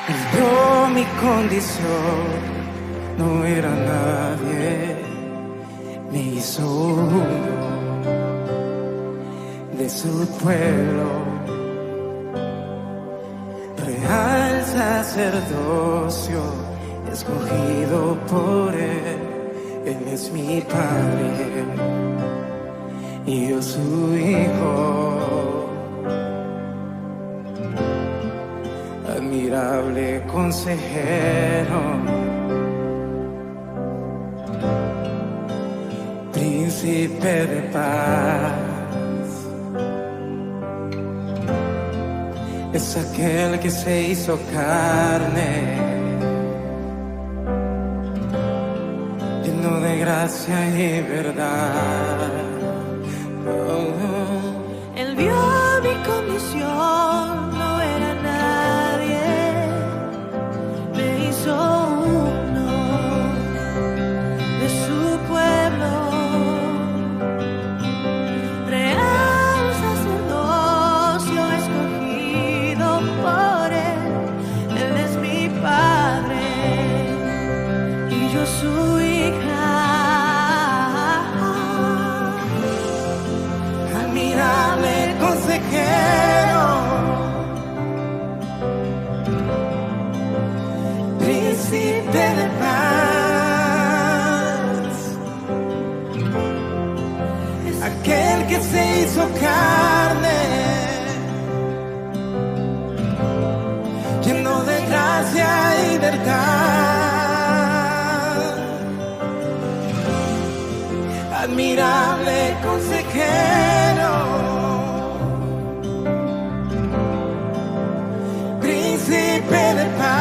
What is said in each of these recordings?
Él vio mi condición, no era nadie, me hizo uno de su pueblo, real sacerdocio, escogido por Él. Él es mi Padre y yo su Hijo. Admirable consejero, príncipe de paz, es aquel que se hizo carne, lleno de gracia y verdad. Él vio mi condición, no era nadie, me hizo uno de su pueblo, real sacerdocio, escogido por Él. Él es mi Padre y yo su hija. Admirable consejero, príncipe de paz, aquel que se hizo carne, lleno de gracia y verdad. Admirable consejero, príncipe de paz,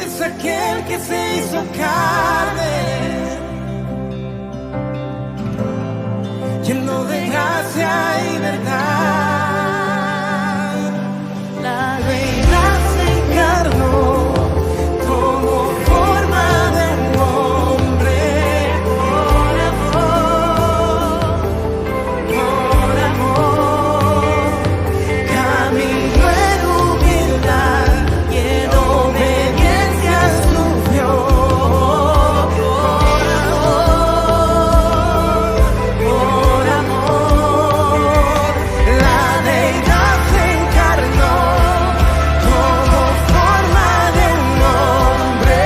es aquel que se hizo carne, lleno de gracia y verdad. La Reina se encarnó, tomó forma de un hombre, por amor, caminó en humildad y en obediencia sufrió, por amor, la deidad se encarnó, tomó forma de un hombre,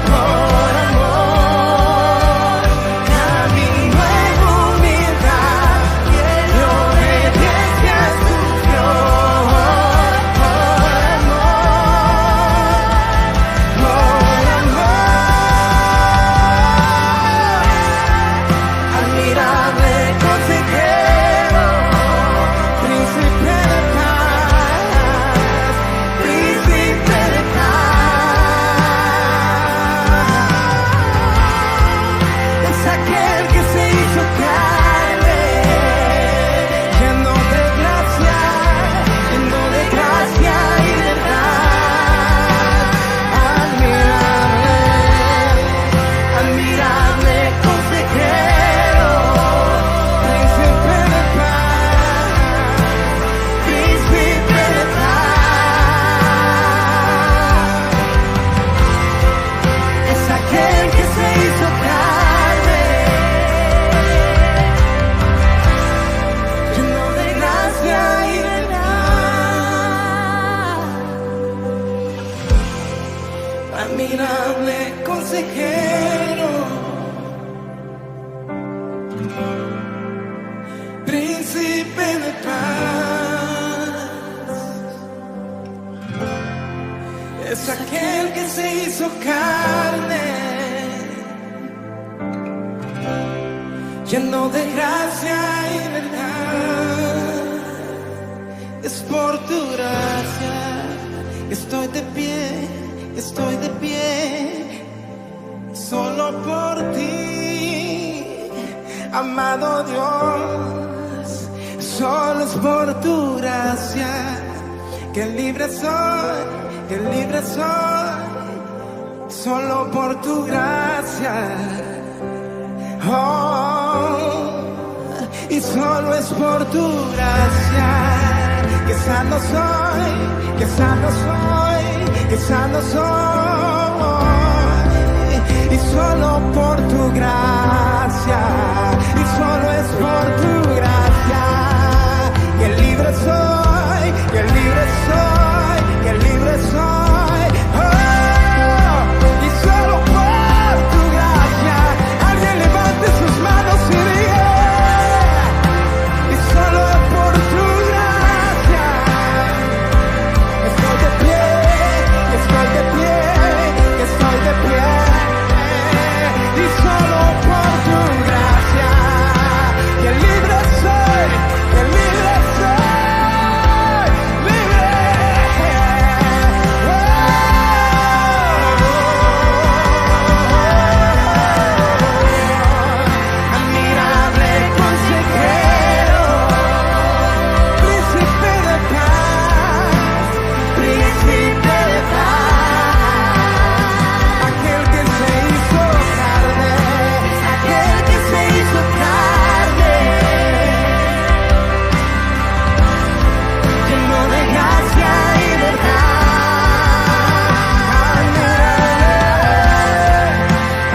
por amor, caminó en humildad y en obediencia sufrió, por amor. Admirable consejero, príncipe de paz, príncipe de paz, es aquel que se hizo carne, lleno de gracia y verdad. Admirable consejero, príncipe de paz, príncipe de paz, es aquel que se hizo carne, lleno de gracia y verdad. Admirable consejero, príncipe de paz, es aquel que se hizo carne, lleno de gracia y verdad. Es por tu gracia que estoy de pie, solo por ti, amado Dios, solo es por tu gracia que libre soy, solo por tu gracia. Oh, y solo es por tu gracia que sano soy, que sano soy, que sano soy, y solo por tu gracia, y solo es por tu gracia que libre soy, que libre soy, que libre soy. Oh, y solo por tu gracia, alguien levante sus manos y diga, y solo por tu gracia estoy de pie, estoy de pie, estoy de pie, y solo por tu gracia que libre soy, que libre soy, libre. Admirable consejero, príncipe de paz, príncipe de paz, aquel que se hizo carne, aquel que se hizo carne, lleno de gracia y verdad.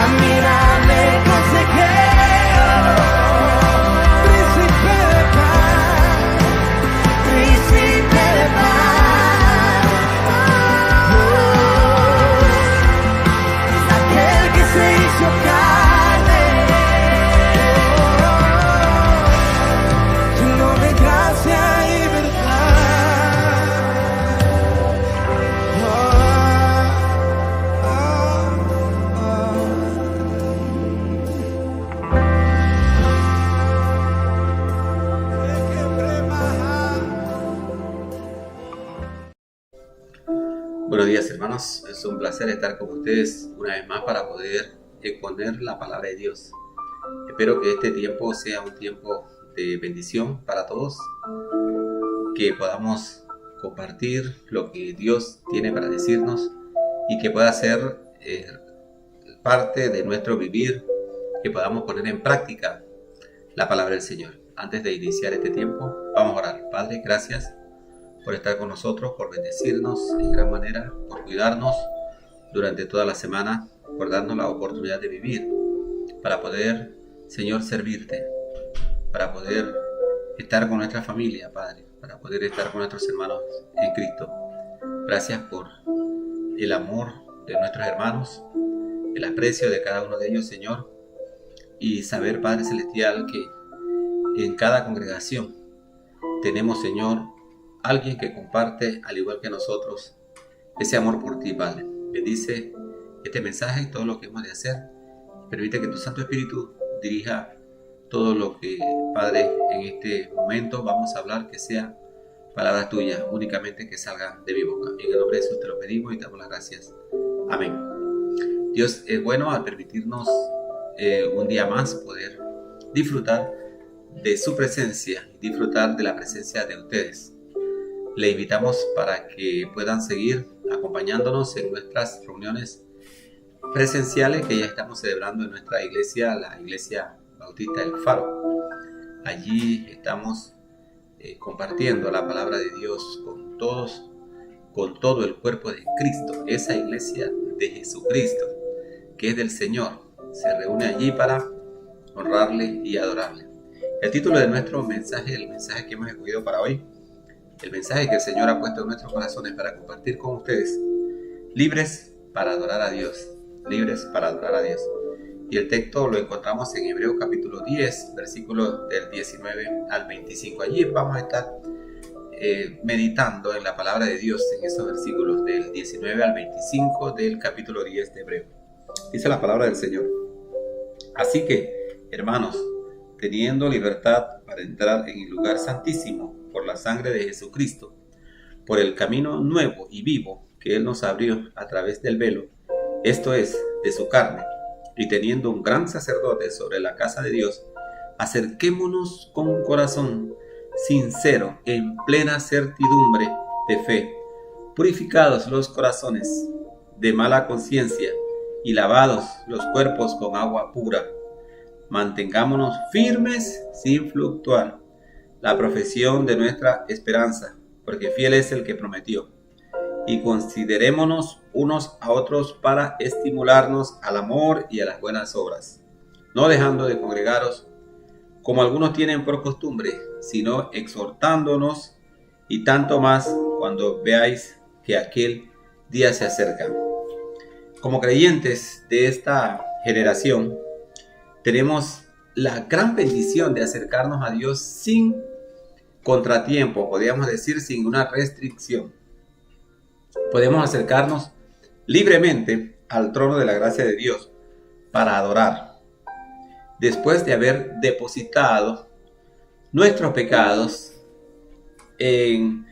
Admirable consejero, príncipe de paz, príncipe de paz, aquel que se hizo carne, lleno de gracia y verdad. Buenos días, hermanos, es un placer estar con ustedes una vez más para poder exponer la palabra de Dios. Espero que este tiempo sea un tiempo de bendición para todos, que podamos compartir lo que Dios tiene para decirnos y que pueda ser parte de nuestro vivir, que podamos poner en práctica la palabra del Señor. Antes de iniciar este tiempo, vamos a orar. Padre, gracias por estar con nosotros, por bendecirnos en gran manera, por cuidarnos durante toda la semana, por darnos la oportunidad de vivir, para poder, Señor, servirte, para poder estar con nuestra familia, Padre, para poder estar con nuestros hermanos en Cristo. Gracias por el amor de nuestros hermanos, el aprecio de cada uno de ellos, Señor, y saber, Padre Celestial, que en cada congregación tenemos, Señor, alguien que comparte, al igual que nosotros, ese amor por ti, Padre. Bendice este mensaje y todo lo que hemos de hacer. Permite que tu Santo Espíritu dirija todo lo que, Padre, en este momento vamos a hablar, que sea palabras tuyas, únicamente que salgan de mi boca. En el nombre de Jesús te lo pedimos y te damos las gracias. Amén. Dios es bueno al permitirnos un día más poder disfrutar de su presencia y disfrutar de la presencia de ustedes. Le invitamos para que puedan seguir acompañándonos en nuestras reuniones presenciales que ya estamos celebrando en nuestra iglesia, la Iglesia Bautista del Faro. Allí estamos compartiendo la palabra de Dios con todos, con todo el cuerpo de Cristo, esa iglesia de Jesucristo, que es del Señor. Se reúne allí para honrarle y adorarle. El título de nuestro mensaje, el mensaje que hemos escogido para hoy, el mensaje que el Señor ha puesto en nuestros corazones para compartir con ustedes: libres para adorar a Dios, libres para adorar a Dios. Y el texto lo encontramos en Hebreos capítulo 10, versículos del 19 al 25. Allí vamos a estar meditando en la palabra de Dios en esos versículos del 19 al 25 del capítulo 10 de Hebreos. Dice la palabra del Señor: así que, hermanos, teniendo libertad para entrar en el lugar santísimo por la sangre de Jesucristo, por el camino nuevo y vivo que Él nos abrió a través del velo, esto es, de su carne, y teniendo un gran sacerdote sobre la casa de Dios, acerquémonos con un corazón sincero, en plena certidumbre de fe, purificados los corazones de mala conciencia y lavados los cuerpos con agua pura. mantengámonos firmes sin fluctuar la profesión de nuestra esperanza, porque fiel es el que prometió. Y considerémonos unos a otros para estimularnos al amor y a las buenas obras, no dejando de congregaros, como algunos tienen por costumbre, sino exhortándonos, y tanto más cuando veáis que aquel día se acerca. Como creyentes de esta generación, tenemos la gran bendición de acercarnos a Dios sin contratiempo, podríamos decir sin una restricción. Podemos acercarnos libremente al trono de la gracia de Dios para adorar, después de haber depositado nuestros pecados en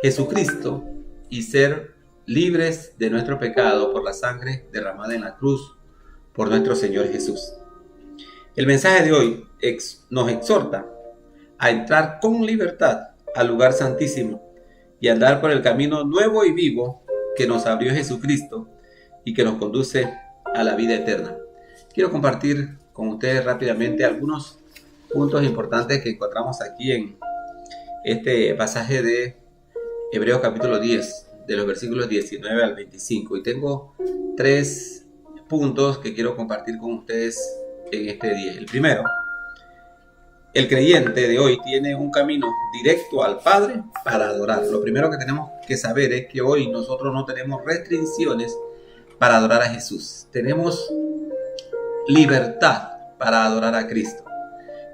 Jesucristo y ser libres de nuestro pecado por la sangre derramada en la cruz por nuestro Señor Jesús. El mensaje de hoy nos exhorta a entrar con libertad al lugar santísimo y andar por el camino nuevo y vivo que nos abrió Jesucristo y que nos conduce a la vida eterna. Quiero compartir con ustedes rápidamente algunos puntos importantes que encontramos aquí en este pasaje de Hebreos capítulo 10, de los versículos 19 al 25. Y tengo 3 puntos que quiero compartir con ustedes en este día. El primero: el creyente de hoy tiene un camino directo al Padre para adorar. Lo primero que tenemos que saber es que hoy nosotros no tenemos restricciones para adorar a Jesús. Tenemos libertad para adorar a Cristo.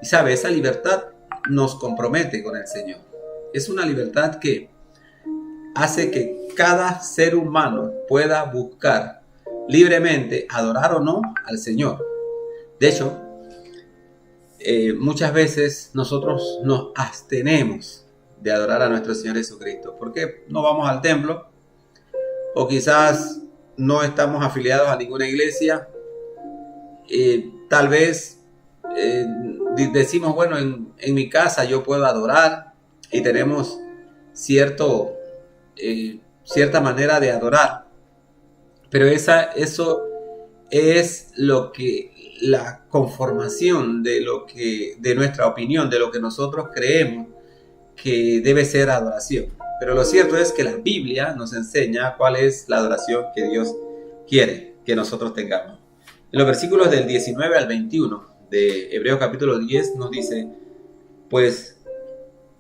Y sabe, esa libertad nos compromete con el Señor. Es una libertad que hace que cada ser humano pueda buscar libremente adorar o no al Señor. De hecho, muchas veces nosotros nos abstenemos de adorar a nuestro Señor Jesucristo. ¿Por qué? No vamos al templo, o quizás no estamos afiliados a ninguna iglesia. Tal vez decimos, bueno, en mi casa yo puedo adorar, y tenemos cierta manera de adorar, pero eso es la conformación de nuestra opinión, de lo que nosotros creemos que debe ser adoración. Pero lo cierto es que la Biblia nos enseña cuál es la adoración que Dios quiere que nosotros tengamos. En los versículos del 19 al 21 de Hebreos capítulo 10 nos dice: pues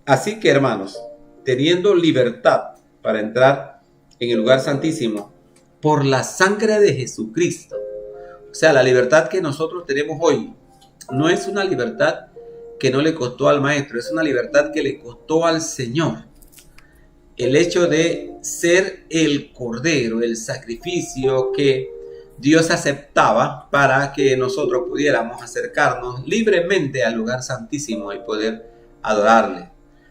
así que, hermanos, teniendo libertad para entrar en el lugar santísimo por la sangre de Jesucristo. O sea, la libertad que nosotros tenemos hoy no es una libertad que no le costó al Maestro, es una libertad que le costó al Señor. El hecho de ser el Cordero, el sacrificio que Dios aceptaba para que nosotros pudiéramos acercarnos libremente al lugar santísimo y poder adorarle.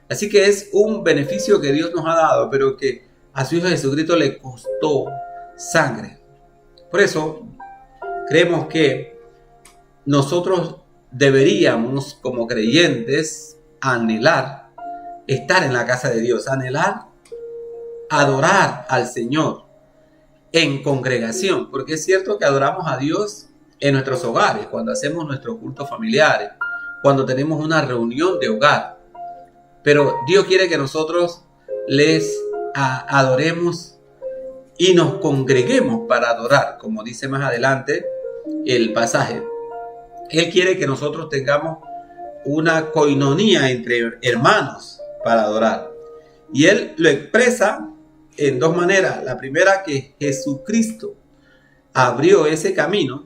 Así que es un beneficio que Dios nos ha dado, pero que a su Hijo Jesucristo le costó sangre. Por eso creemos que nosotros deberíamos, como creyentes, anhelar estar en la casa de Dios, anhelar adorar al Señor en congregación, porque es cierto que adoramos a Dios en nuestros hogares, cuando hacemos nuestros cultos familiares, cuando tenemos una reunión de hogar, pero Dios quiere que nosotros les adoremos y nos congreguemos para adorar, como dice más adelante el pasaje. Él quiere que nosotros tengamos una coinonía entre hermanos para adorar, y Él lo expresa en 2 maneras. La primera, que Jesucristo abrió ese camino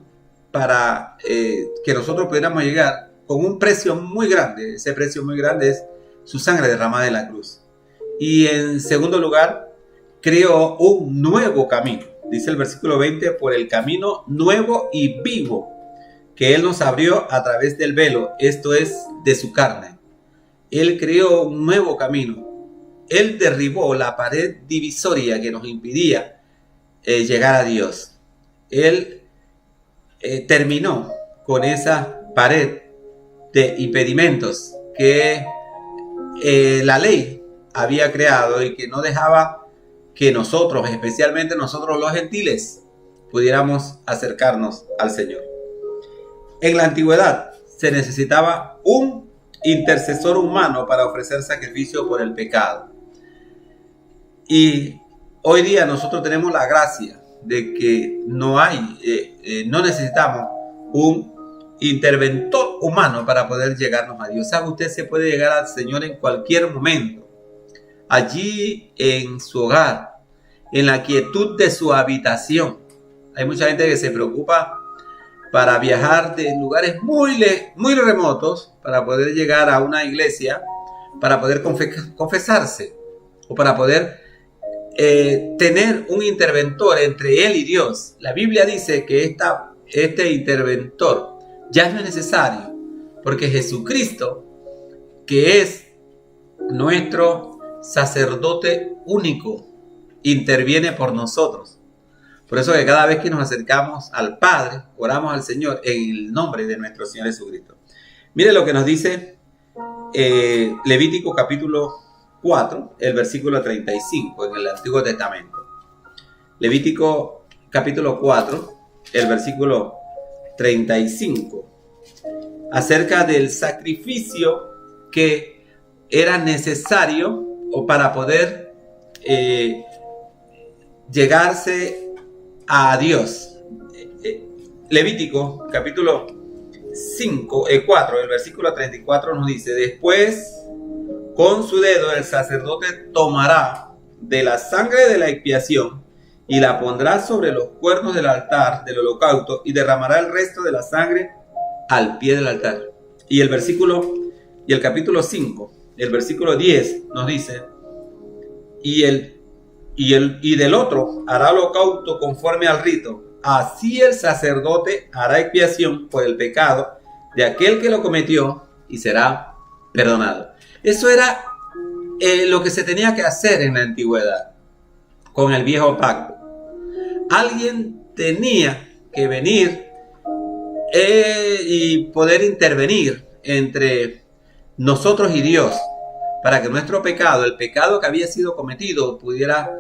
para que nosotros pudiéramos llegar con un precio muy grande. Ese precio muy grande es su sangre derramada en la cruz. Y en segundo lugar, creó un nuevo camino. Dice el versículo 20: por el camino nuevo y vivo que Él nos abrió a través del velo, esto es, de su carne. Él creó un nuevo camino. Él derribó la pared divisoria que nos impidía llegar a Dios. Él terminó con esa pared de impedimentos que la ley había creado y que no dejaba que nosotros, especialmente nosotros los gentiles, pudiéramos acercarnos al Señor. En la antigüedad se necesitaba un intercesor humano para ofrecer sacrificio por el pecado. Y hoy día nosotros tenemos la gracia de que no necesitamos un interventor humano para poder llegarnos a Dios. ¿Sabe? Usted se puede llegar al Señor en cualquier momento, allí en su hogar, en la quietud de su habitación. Hay mucha gente que se preocupa para viajar de lugares muy remotos para poder llegar a una iglesia, para poder confesarse o para poder tener un interventor entre él y Dios. La Biblia dice que este interventor ya no es necesario, porque Jesucristo, que es nuestro sacerdote único, interviene por nosotros. Por eso que cada vez que nos acercamos al Padre, oramos al Señor en el nombre de nuestro Señor Jesucristo. Mire lo que nos dice Levítico capítulo 4, el versículo 35 en el Antiguo Testamento. Levítico capítulo 4, el versículo 35, acerca del sacrificio que era necesario o para poder llegarse a Dios. Levítico capítulo 4, el versículo 34 nos dice: después con su dedo el sacerdote tomará de la sangre de la expiación y la pondrá sobre los cuernos del altar del holocausto y derramará el resto de la sangre al pie del altar. Y el capítulo 5, el versículo 10 nos dice: y del otro hará holocausto conforme al rito. Así el sacerdote hará expiación por el pecado de aquel que lo cometió y será perdonado. Eso era lo que se tenía que hacer en la antigüedad con el viejo pacto. Alguien tenía que venir y poder intervenir entre nosotros y Dios para que nuestro pecado, el pecado que había sido cometido, pudiera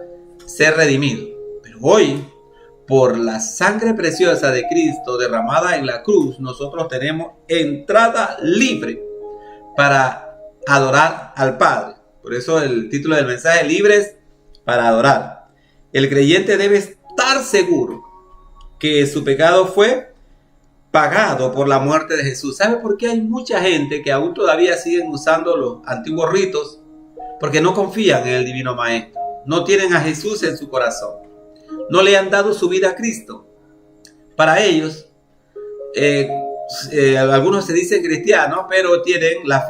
ser redimido. Pero hoy, por la sangre preciosa de Cristo derramada en la cruz, nosotros tenemos entrada libre para adorar al Padre. Por eso el título del mensaje: libres para adorar. El creyente debe estar seguro que su pecado fue pagado por la muerte de Jesús. ¿Sabe por qué hay mucha gente que aún todavía siguen usando los antiguos ritos? Porque no confían en el Divino Maestro. No tienen a Jesús en su corazón. No le han dado su vida a Cristo. Para ellos, algunos se dicen cristianos, pero tienen la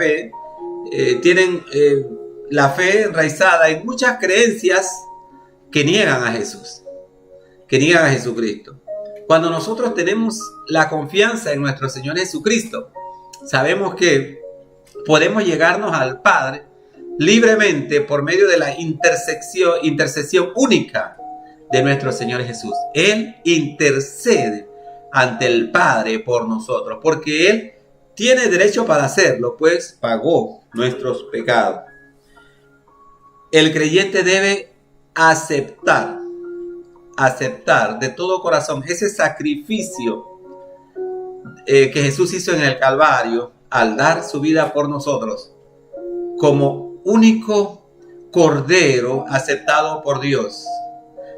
fe enraizada en muchas creencias que niegan a Jesús, que niegan a Jesucristo. Cuando nosotros tenemos la confianza en nuestro Señor Jesucristo, sabemos que podemos llegarnos al Padre libremente por medio de la intercesión única de nuestro Señor Jesús. Él intercede ante el Padre por nosotros, porque Él tiene derecho para hacerlo, pues pagó nuestros pecados. El creyente debe aceptar de todo corazón ese sacrificio que Jesús hizo en el Calvario al dar su vida por nosotros, como único cordero aceptado por Dios.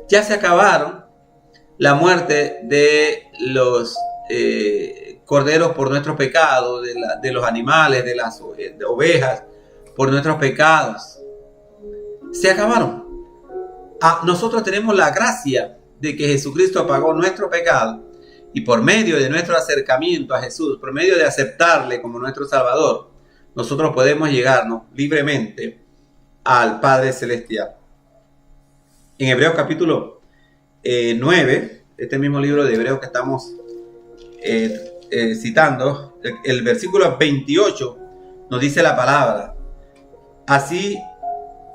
Ya se acabaron la muerte de los corderos por nuestros pecados, de los animales, de las ovejas por nuestros pecados. Se acabaron. Nosotros tenemos la gracia de que Jesucristo pagó nuestro pecado, y por medio de nuestro acercamiento a Jesús, por medio de aceptarle como nuestro Salvador, nosotros podemos llegarnos libremente al Padre Celestial. En Hebreos capítulo 9, este mismo libro de Hebreos que estamos citando, el versículo 28 nos dice la palabra: así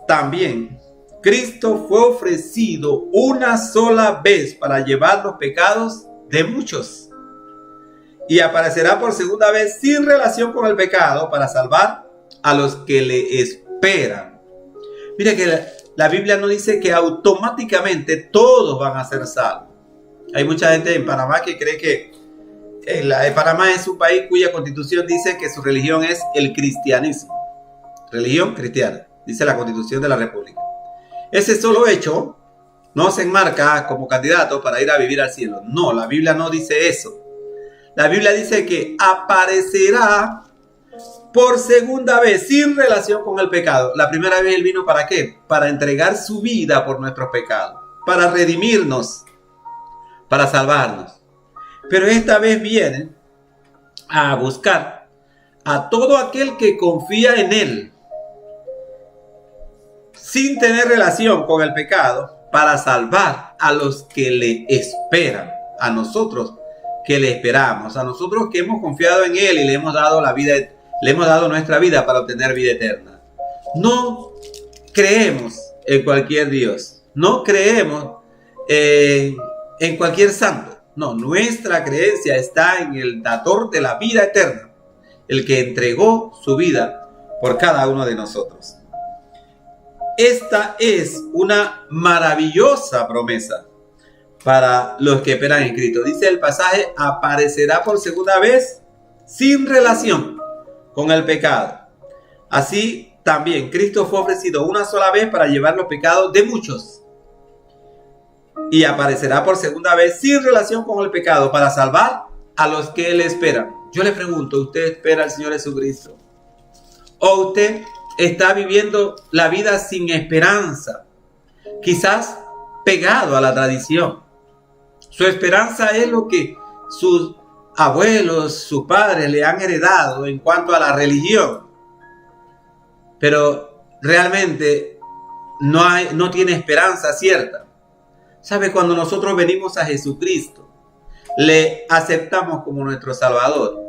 también Cristo fue ofrecido una sola vez para llevar los pecados de muchos, y aparecerá por segunda vez sin relación con el pecado para salvar a los que le esperan. Mira que la Biblia no dice que automáticamente todos van a ser salvos. Hay mucha gente en Panamá que cree que Panamá es un país cuya constitución dice que su religión es el cristianismo. Religión cristiana, dice la constitución de la república. Ese solo hecho no se enmarca como candidato para ir a vivir al cielo. No, la Biblia no dice eso. La Biblia dice que aparecerá por segunda vez sin relación con el pecado. La primera vez Él vino ¿para qué? Para entregar su vida por nuestros pecados, para redimirnos, para salvarnos. Pero esta vez viene a buscar a todo aquel que confía en Él, sin tener relación con el pecado, para salvar a los que le esperan, a nosotros que le esperamos, a nosotros que hemos confiado en Él y le hemos dado la vida, le hemos dado nuestra vida para obtener vida eterna. No creemos en cualquier Dios, no creemos en cualquier santo. No, nuestra creencia está en el dador de la vida eterna, el que entregó su vida por cada uno de nosotros. Esta es una maravillosa promesa para los que esperan en Cristo. Dice el pasaje, aparecerá por segunda vez sin relación con el pecado. Así también Cristo fue ofrecido una sola vez para llevar los pecados de muchos. Y aparecerá por segunda vez sin relación con el pecado para salvar a los que le esperan. Yo le pregunto, ¿usted espera al Señor Jesucristo? ¿O usted está viviendo la vida sin esperanza? Quizás pegado a la tradición. Su esperanza es lo que sus abuelos, sus padres le han heredado en cuanto a la religión. Pero realmente no tiene esperanza cierta. ¿Sabe? Cuando nosotros venimos a Jesucristo, le aceptamos como nuestro Salvador,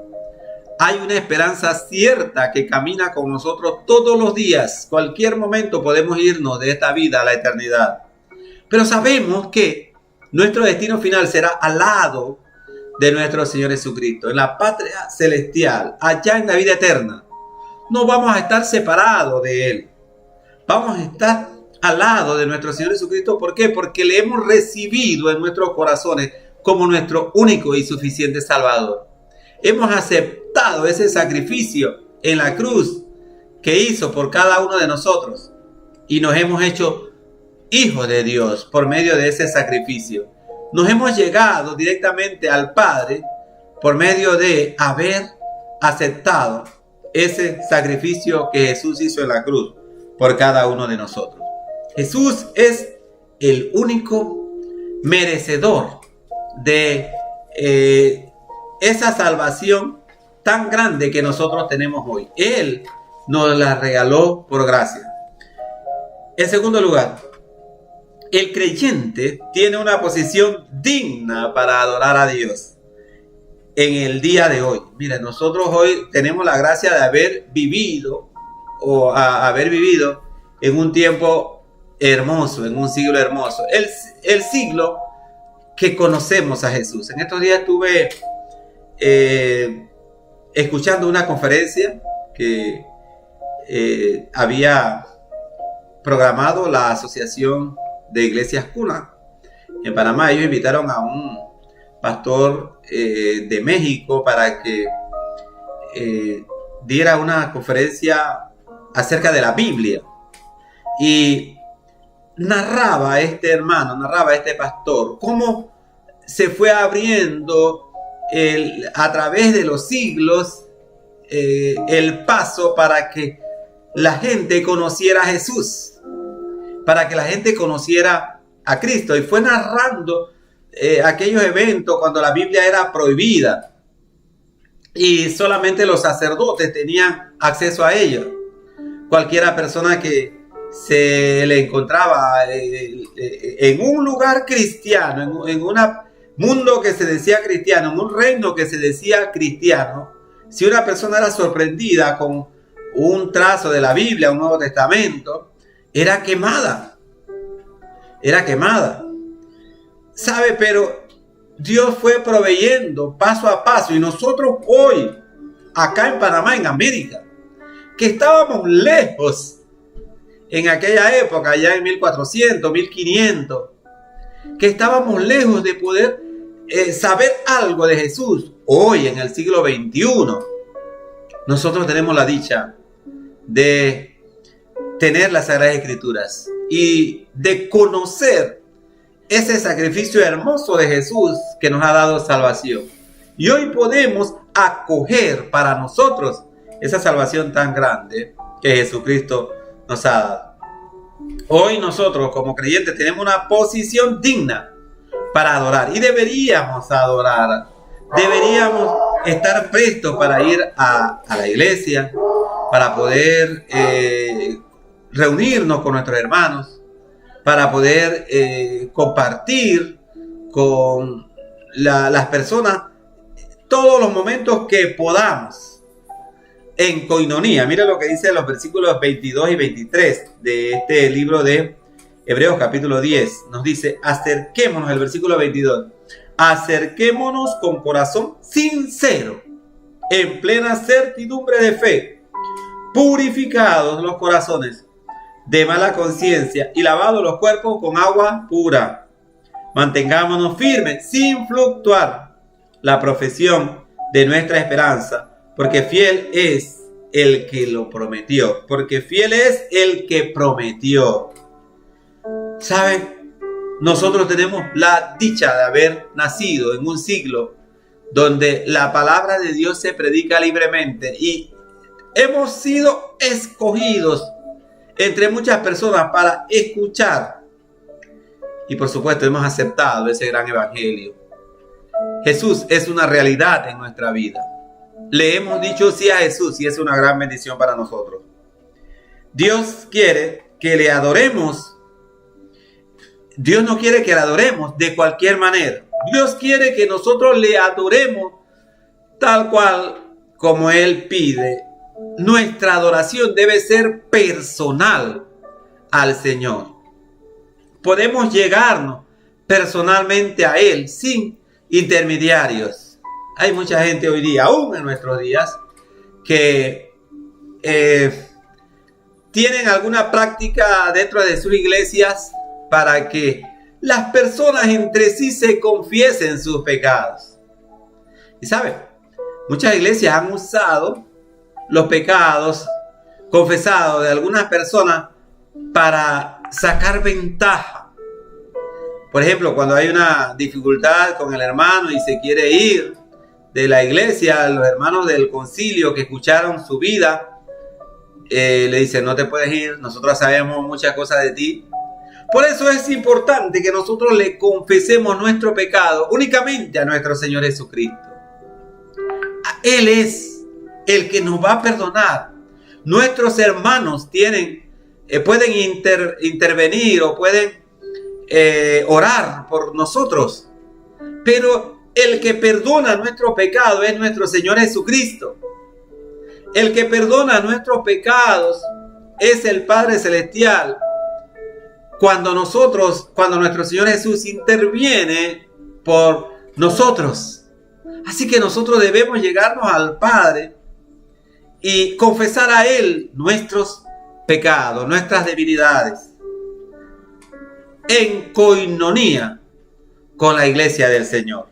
hay una esperanza cierta que camina con nosotros todos los días. Cualquier momento podemos irnos de esta vida a la eternidad. Pero sabemos que nuestro destino final será al lado de nuestro Señor Jesucristo, en la patria celestial, allá en la vida eterna. No vamos a estar separados de Él. Vamos a estar al lado de nuestro Señor Jesucristo. ¿Por qué? Porque le hemos recibido en nuestros corazones como nuestro único y suficiente Salvador. Hemos aceptado ese sacrificio en la cruz que hizo por cada uno de nosotros y nos hemos hecho hijos de Dios por medio de ese sacrificio. Nos hemos llegado directamente al Padre por medio de haber aceptado ese sacrificio que Jesús hizo en la cruz por cada uno de nosotros. Jesús es el único merecedor de esa salvación tan grande que nosotros tenemos hoy. Él nos la regaló por gracia. En segundo lugar, el creyente tiene una posición digna para adorar a Dios en el día de hoy. Miren, nosotros hoy tenemos la gracia de haber vivido en un tiempo hermoso, en un siglo hermoso, el siglo que conocemos a Jesús. En estos días estuve escuchando una conferencia que había programado la Asociación de Iglesias Cuna en Panamá. Ellos invitaron a un pastor de México para que diera una conferencia acerca de la Biblia. Y narraba este pastor, cómo se fue abriendo a través de los siglos el paso para que la gente conociera a Jesús, para que la gente conociera a Cristo. Y fue narrando aquellos eventos cuando la Biblia era prohibida y solamente los sacerdotes tenían acceso a ella. Cualquiera persona que se le encontraba en un lugar cristiano, en un mundo que se decía cristiano, en un reino que se decía cristiano, si una persona era sorprendida con un trazo de la Biblia, un Nuevo Testamento, era quemada. ¿Sabe? Pero Dios fue proveyendo paso a paso, y nosotros hoy, acá en Panamá, en América, que estábamos lejos en aquella época, ya en 1400, 1500, que estábamos lejos de poder saber algo de Jesús. hoy en el siglo XXI, nosotros tenemos la dicha de tener las Sagradas Escrituras y de conocer ese sacrificio hermoso de Jesús que nos ha dado salvación. Y hoy podemos acoger para nosotros esa salvación tan grande que Jesucristo nos ha dado. Hoy nosotros como creyentes tenemos una posición digna para adorar y deberíamos adorar. Deberíamos estar prestos para ir a la iglesia, para poder reunirnos con nuestros hermanos, para poder compartir con las personas todos los momentos que podamos en coinonía. Mira lo que dice los versículos 22 y 23 de este libro de Hebreos capítulo 10. Nos dice, acerquémonos, el versículo 22, acerquémonos con corazón sincero, en plena certidumbre de fe, purificados los corazones de mala conciencia y lavados los cuerpos con agua pura. Mantengámonos firmes sin fluctuar la profesión de nuestra esperanza, porque fiel es el que lo prometió. Porque fiel es el que prometió. ¿Saben? Nosotros tenemos la dicha de haber nacido en un siglo donde la palabra de Dios se predica libremente y hemos sido escogidos entre muchas personas para escuchar. Y por supuesto hemos aceptado ese gran evangelio. Jesús es una realidad en nuestra vida. Le hemos dicho sí a Jesús y es una gran bendición para nosotros. Dios quiere que le adoremos. Dios no quiere que le adoremos de cualquier manera. Dios quiere que nosotros le adoremos tal cual como Él pide. Nuestra adoración debe ser personal al Señor. Podemos llegarnos personalmente a Él sin intermediarios. Hay mucha gente hoy día, aún en nuestros días, que tienen alguna práctica dentro de sus iglesias para que las personas entre sí se confiesen sus pecados. Y saben, muchas iglesias han usado los pecados confesados de algunas personas para sacar ventaja. Por ejemplo, cuando hay una dificultad con el hermano y se quiere ir de la iglesia, los hermanos del concilio que escucharon su vida, le dicen, no te puedes ir, nosotros sabemos muchas cosas de ti. Por eso es importante que nosotros le confesemos nuestro pecado únicamente a nuestro Señor Jesucristo. Él es el que nos va a perdonar. Nuestros hermanos pueden intervenir o pueden orar por nosotros, pero el que perdona nuestro pecado es nuestro Señor Jesucristo. El que perdona nuestros pecados es el Padre Celestial. Cuando nuestro Señor Jesús interviene por nosotros. Así que nosotros debemos llegarnos al Padre y confesar a Él nuestros pecados, nuestras debilidades, en coinonía con la iglesia del Señor.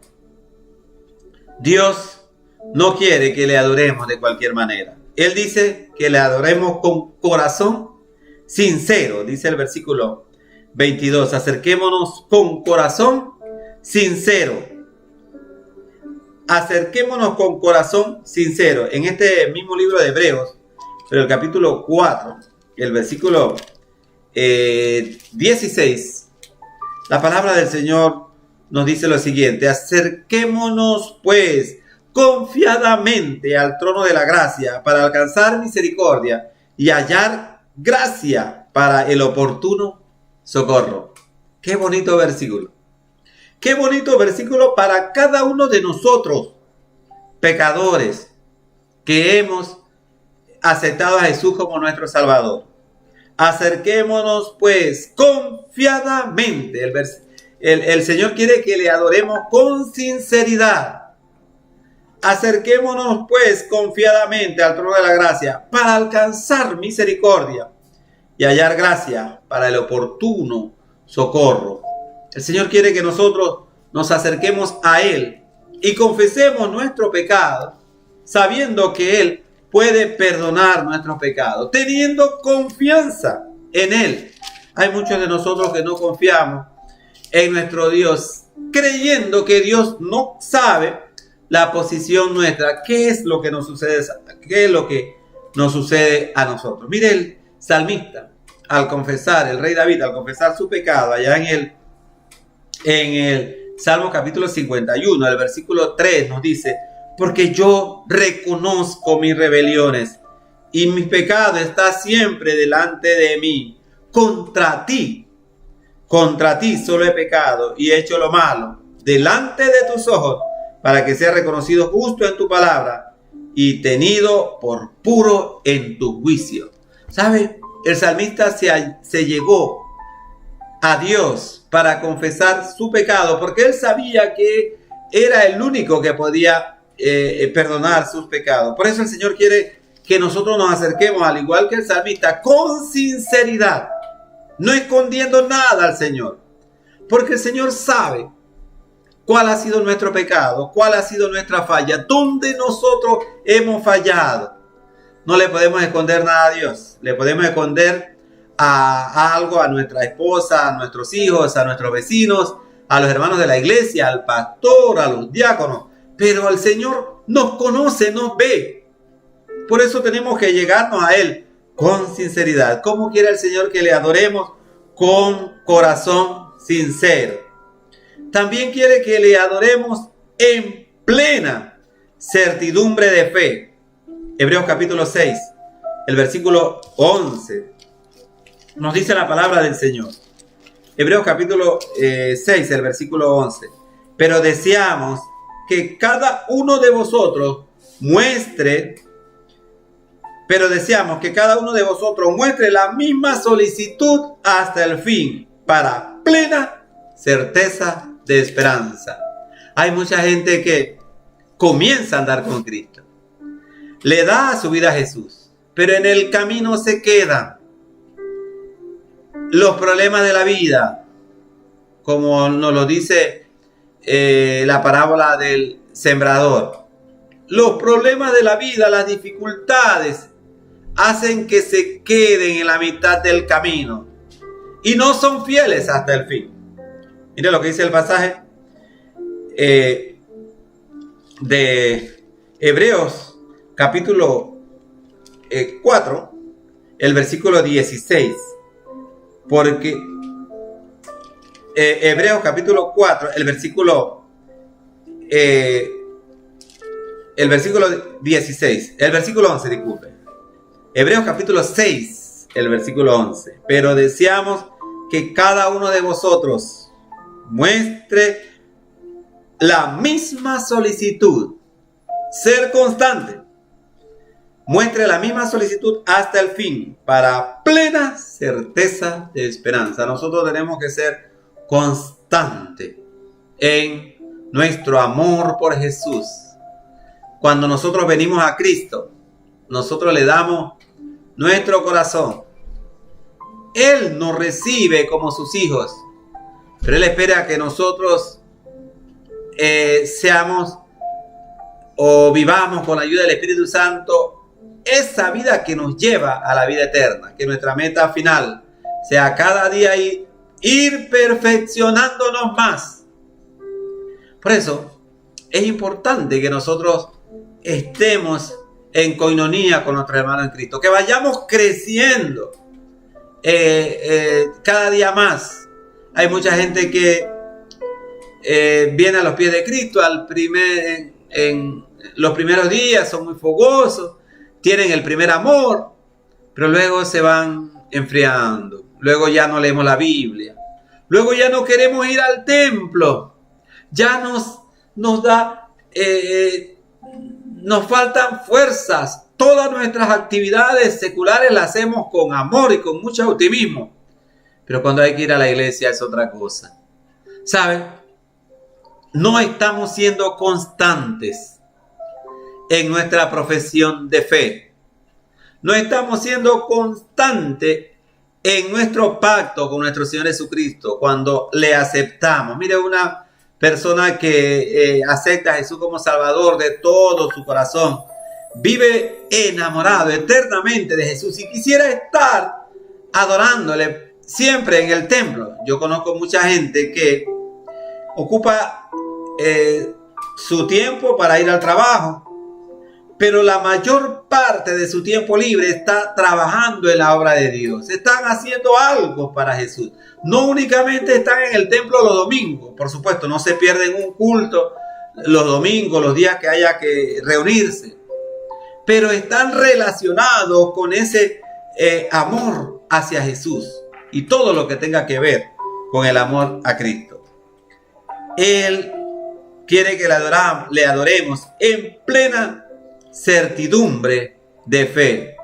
Dios no quiere que le adoremos de cualquier manera. Él dice que le adoremos con corazón sincero, dice el versículo 22. Acerquémonos con corazón sincero. Acerquémonos con corazón sincero. En este mismo libro de Hebreos, pero el capítulo 4, el versículo 16, la palabra del Señor nos dice lo siguiente: acerquémonos pues confiadamente al trono de la gracia para alcanzar misericordia y hallar gracia para el oportuno socorro. Qué bonito versículo. Qué bonito versículo para cada uno de nosotros, pecadores, que hemos aceptado a Jesús como nuestro Salvador. Acerquémonos pues confiadamente. El Señor quiere que le adoremos con sinceridad. Acerquémonos pues confiadamente al trono de la gracia para alcanzar misericordia y hallar gracia para el oportuno socorro. El Señor quiere que nosotros nos acerquemos a Él y confesemos nuestro pecado, sabiendo que Él puede perdonar nuestros pecados, teniendo confianza en Él. Hay muchos de nosotros que no confiamos en nuestro Dios, creyendo que Dios no sabe la posición nuestra, qué es lo que nos sucede, qué es lo que nos sucede a nosotros. Mire el salmista, al confesar, el rey David, al confesar su pecado, allá en el Salmo capítulo 51, el versículo 3 nos dice: porque yo reconozco mis rebeliones y mi pecado está siempre delante de mí. Contra ti solo he pecado y he hecho lo malo delante de tus ojos, para que sea reconocido justo en tu palabra y tenido por puro en tu juicio. ¿Sabe? El salmista se llegó a Dios para confesar su pecado, porque él sabía que era el único que podía perdonar sus pecados. Por eso el Señor quiere que nosotros nos acerquemos, al igual que el salmista, con sinceridad, no escondiendo nada al Señor, porque el Señor sabe cuál ha sido nuestro pecado, cuál ha sido nuestra falla, dónde nosotros hemos fallado. No le podemos esconder nada a Dios. Le podemos esconder a algo, a nuestra esposa, a nuestros hijos, a nuestros vecinos, a los hermanos de la iglesia, al pastor, a los diáconos. Pero el Señor nos conoce, nos ve. Por eso tenemos que llegarnos a Él con sinceridad. ¿Cómo quiere el Señor que le adoremos? Con corazón sincero. También quiere que le adoremos en plena certidumbre de fe. Hebreos capítulo 6, el versículo 11, nos dice la palabra del Señor. Hebreos capítulo 6, el versículo 11. Pero deseamos que cada uno de vosotros muestre la misma solicitud hasta el fin, para plena certeza de esperanza. Hay mucha gente que comienza a andar con Cristo, le da su vida a Jesús, pero en el camino se quedan los problemas de la vida, como nos lo dice la parábola del sembrador. Los problemas de la vida, las dificultades, hacen que se queden en la mitad del camino y no son fieles hasta el fin. Mire lo que dice el pasaje de Hebreos capítulo 4, el versículo 16. Porque Hebreos capítulo 4, el versículo 16, el versículo 11, disculpe. Hebreos capítulo 6, el versículo 11. Pero deseamos que cada uno de vosotros muestre la misma solicitud, ser constante, muestre la misma solicitud hasta el fin, para plena certeza de esperanza. Nosotros tenemos que ser constantes en nuestro amor por Jesús. Cuando nosotros venimos a Cristo, nosotros le damos nuestro corazón. Él nos recibe como sus hijos, pero Él espera que nosotros seamos o vivamos con la ayuda del Espíritu Santo esa vida que nos lleva a la vida eterna. Que nuestra meta final sea cada día ir perfeccionándonos más. Por eso es importante que nosotros estemos en coinonía con nuestros hermanos en Cristo, que vayamos creciendo cada día más. Hay mucha gente que viene a los pies de Cristo en los primeros días, son muy fogosos, tienen el primer amor, pero luego se van enfriando. Luego ya no leemos la Biblia. Luego ya no queremos ir al templo. Ya nos faltan fuerzas. Todas nuestras actividades seculares las hacemos con amor y con mucho optimismo. Pero cuando hay que ir a la iglesia es otra cosa. ¿Saben? No estamos siendo constantes en nuestra profesión de fe. No estamos siendo constantes en nuestro pacto con nuestro Señor Jesucristo cuando le aceptamos. Mire, una persona que acepta a Jesús como Salvador de todo su corazón, vive enamorado eternamente de Jesús y quisiera estar adorándole siempre en el templo. Yo conozco mucha gente que ocupa su tiempo para ir al trabajo, pero la mayor parte de su tiempo libre está trabajando en la obra de Dios. Están haciendo algo para Jesús. No únicamente están en el templo los domingos. Por supuesto, no se pierden un culto los domingos, los días que haya que reunirse. Pero están relacionados con ese amor hacia Jesús y todo lo que tenga que ver con el amor a Cristo. Él quiere que le adoremos en plena certidumbre de fe.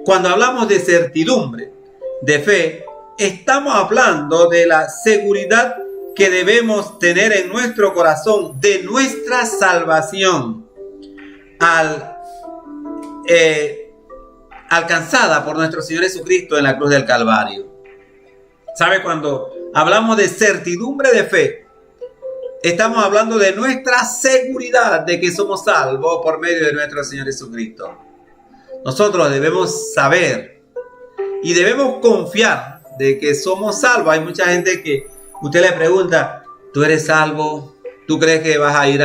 Cuando hablamos de certidumbre de fe, estamos hablando de la seguridad que debemos tener en nuestro corazón de nuestra salvación alcanzada por nuestro Señor Jesucristo en la cruz del Calvario. ¿Sabe? Cuando hablamos de certidumbre de fe, estamos hablando de nuestra seguridad de que somos salvos por medio de nuestro Señor Jesucristo. Nosotros debemos saber y debemos confiar de que somos salvos. Hay mucha gente que usted le pregunta, ¿tú eres salvo? ¿Tú crees que vas a ir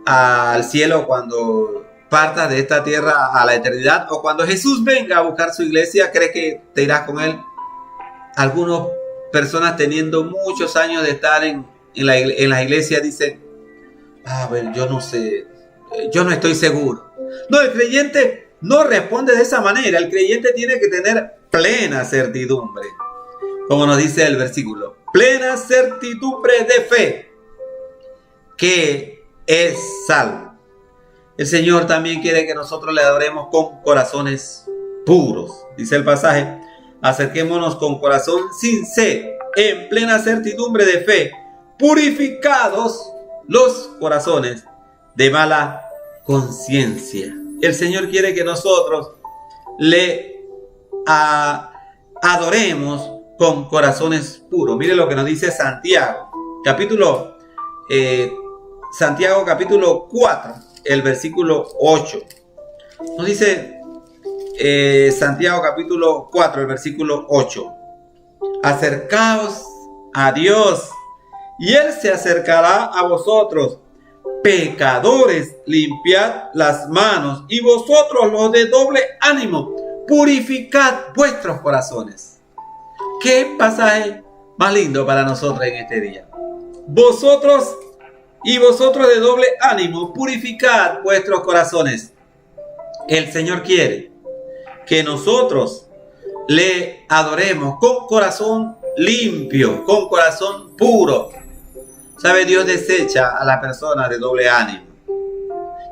al cielo cuando partas de esta tierra a la eternidad? O cuando Jesús venga a buscar su iglesia, ¿crees que te irás con él? Algunas personas teniendo muchos años de estar en las iglesias dicen, yo no sé, yo no estoy seguro. No, el creyente no responde de esa manera. El creyente tiene que tener plena certidumbre, como nos dice el versículo, plena certidumbre de fe, que es salvo. El Señor también quiere que nosotros le adoremos con corazones puros. Dice el pasaje, acerquémonos con corazón sincero, en plena certidumbre de fe, purificados los corazones de mala conciencia. El Señor quiere que nosotros le adoremos con corazones puros. Mire lo que nos dice Santiago, capítulo 4, el versículo 8. Nos dice Santiago capítulo 4, el versículo 8. Acercaos a Dios y Él se acercará a vosotros. Pecadores, limpiad las manos, y vosotros los de doble ánimo, purificad vuestros corazones. ¿Qué pasaje más lindo para nosotros en este día? Vosotros de doble ánimo, purificad vuestros corazones. El Señor quiere que nosotros le adoremos con corazón limpio, con corazón puro. ¿Sabe? Dios desecha a la persona de doble ánimo.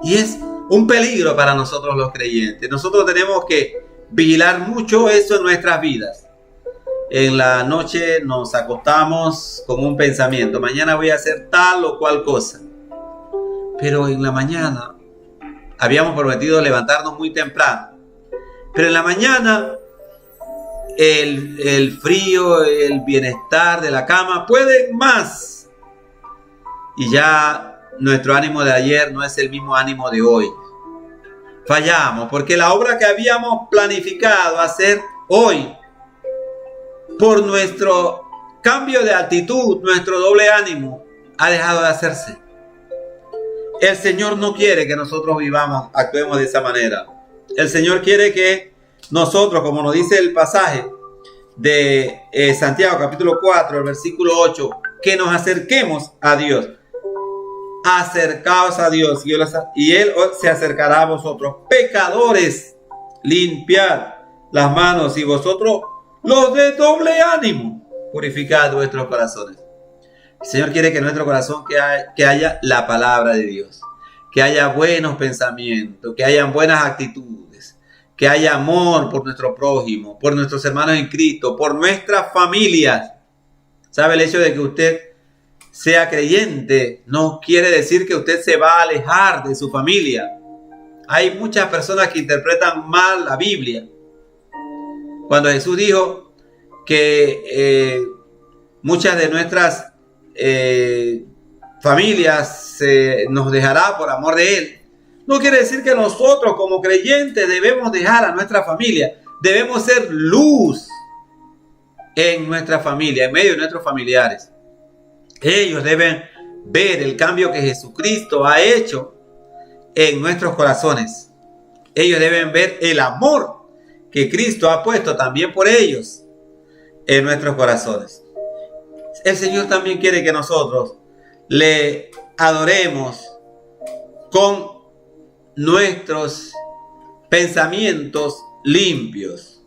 Y es un peligro para nosotros los creyentes. Nosotros tenemos que vigilar mucho eso en nuestras vidas. En la noche nos acostamos con un pensamiento. Mañana voy a hacer tal o cual cosa. Pero en la mañana habíamos prometido levantarnos muy temprano. Pero en la mañana el frío, el bienestar de la cama pueden más. Y ya nuestro ánimo de ayer no es el mismo ánimo de hoy. Fallamos porque la obra que habíamos planificado hacer hoy, por nuestro cambio de actitud, nuestro doble ánimo, ha dejado de hacerse. El Señor no quiere que nosotros actuemos de esa manera. El Señor quiere que nosotros, como nos dice el pasaje de Santiago capítulo 4, el versículo 8, que nos acerquemos a Dios. Acercaos a Dios y Él se acercará a vosotros. Pecadores, limpiad las manos, y vosotros los de doble ánimo, purificad vuestros corazones. El Señor quiere que en nuestro corazón que haya la palabra de Dios, que haya buenos pensamientos, que haya buenas actitudes, que haya amor por nuestro prójimo, por nuestros hermanos en Cristo, por nuestras familias. ¿Sabe? El hecho de que usted sea creyente no quiere decir que usted se va a alejar de su familia. Hay muchas personas que interpretan mal la Biblia. Cuando Jesús dijo que muchas de nuestras familia nos dejará por amor de Él. No quiere decir que nosotros como creyentes debemos dejar a nuestra familia. Debemos ser luz en nuestra familia, en medio de nuestros familiares. Ellos deben ver el cambio que Jesucristo ha hecho en nuestros corazones. Ellos deben ver el amor que Cristo ha puesto también por ellos en nuestros corazones. El Señor también quiere que nosotros le adoremos con nuestros pensamientos limpios.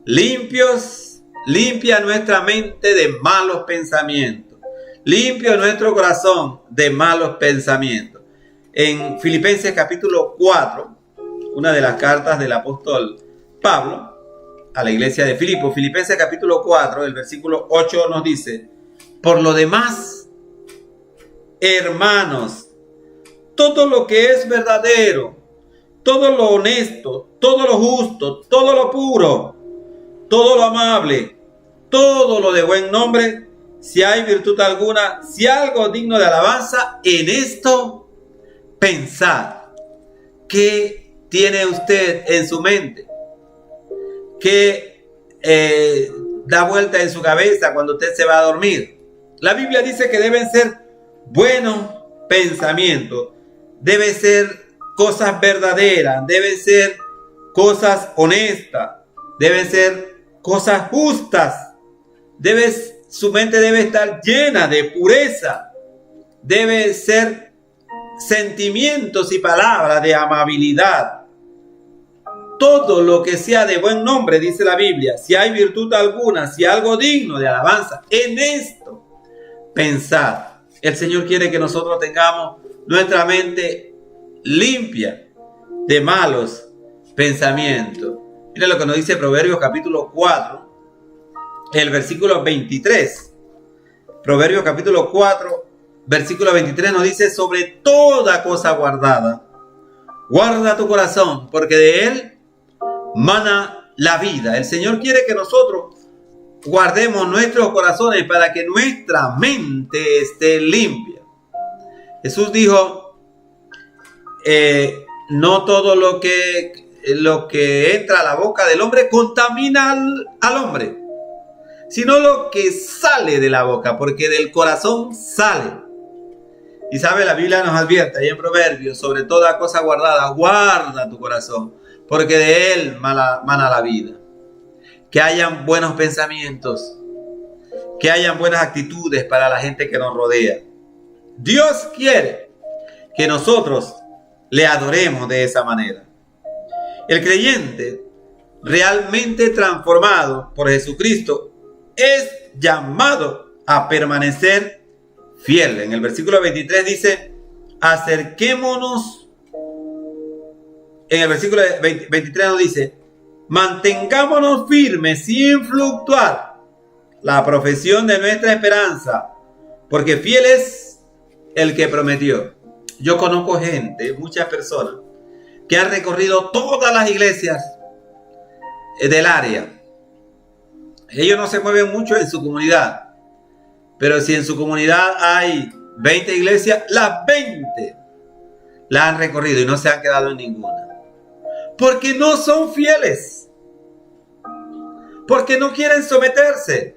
Limpia nuestra mente de malos pensamientos. Limpia nuestro corazón de malos pensamientos. En Filipenses capítulo 4, una de las cartas del apóstol Pablo a la iglesia de Filipos, Filipenses capítulo 4, el versículo 8 nos dice: por lo demás, hermanos, todo lo que es verdadero, todo lo honesto, todo lo justo, todo lo puro, todo lo amable, todo lo de buen nombre, si hay virtud alguna, si algo digno de alabanza, en esto pensad. ¿Qué tiene usted en su mente? ¿Qué da vuelta en su cabeza cuando usted se va a dormir? La Biblia dice que deben ser buenos pensamientos, deben ser cosas verdaderas, deben ser cosas honestas, deben ser cosas justas. Su mente debe estar llena de pureza, debe ser sentimientos y palabras de amabilidad. Todo lo que sea de buen nombre, dice la Biblia, si hay virtud alguna, si algo digno de alabanza, en esto pensad. El Señor quiere que nosotros tengamos nuestra mente limpia de malos pensamientos. Mira lo que nos dice Proverbios capítulo 4, el versículo 23. Proverbios capítulo 4, versículo 23 nos dice: sobre toda cosa guardada, guarda tu corazón, porque de él mana la vida. El Señor quiere que nosotros guardemos nuestros corazones para que nuestra mente esté limpia. Jesús dijo: no todo lo que entra a la boca del hombre contamina al hombre, sino lo que sale de la boca, porque del corazón sale. Y sabe, la Biblia nos advierte ahí en Proverbios: sobre toda cosa guardada, guarda tu corazón, porque de él mana la vida. Que hayan buenos pensamientos, que hayan buenas actitudes para la gente que nos rodea. Dios quiere que nosotros le adoremos de esa manera. El creyente realmente transformado por Jesucristo es llamado a permanecer fiel. En el versículo 23 dice: acerquémonos. En el versículo 23 nos dice: mantengámonos firmes sin fluctuar la profesión de nuestra esperanza, porque fiel es el que prometió. Yo conozco gente, muchas personas, que han recorrido todas las iglesias del área. Ellos no se mueven mucho en su comunidad, pero si en su comunidad hay 20 iglesias, las 20 las han recorrido y no se han quedado en ninguna. Porque no son fieles, porque no quieren someterse.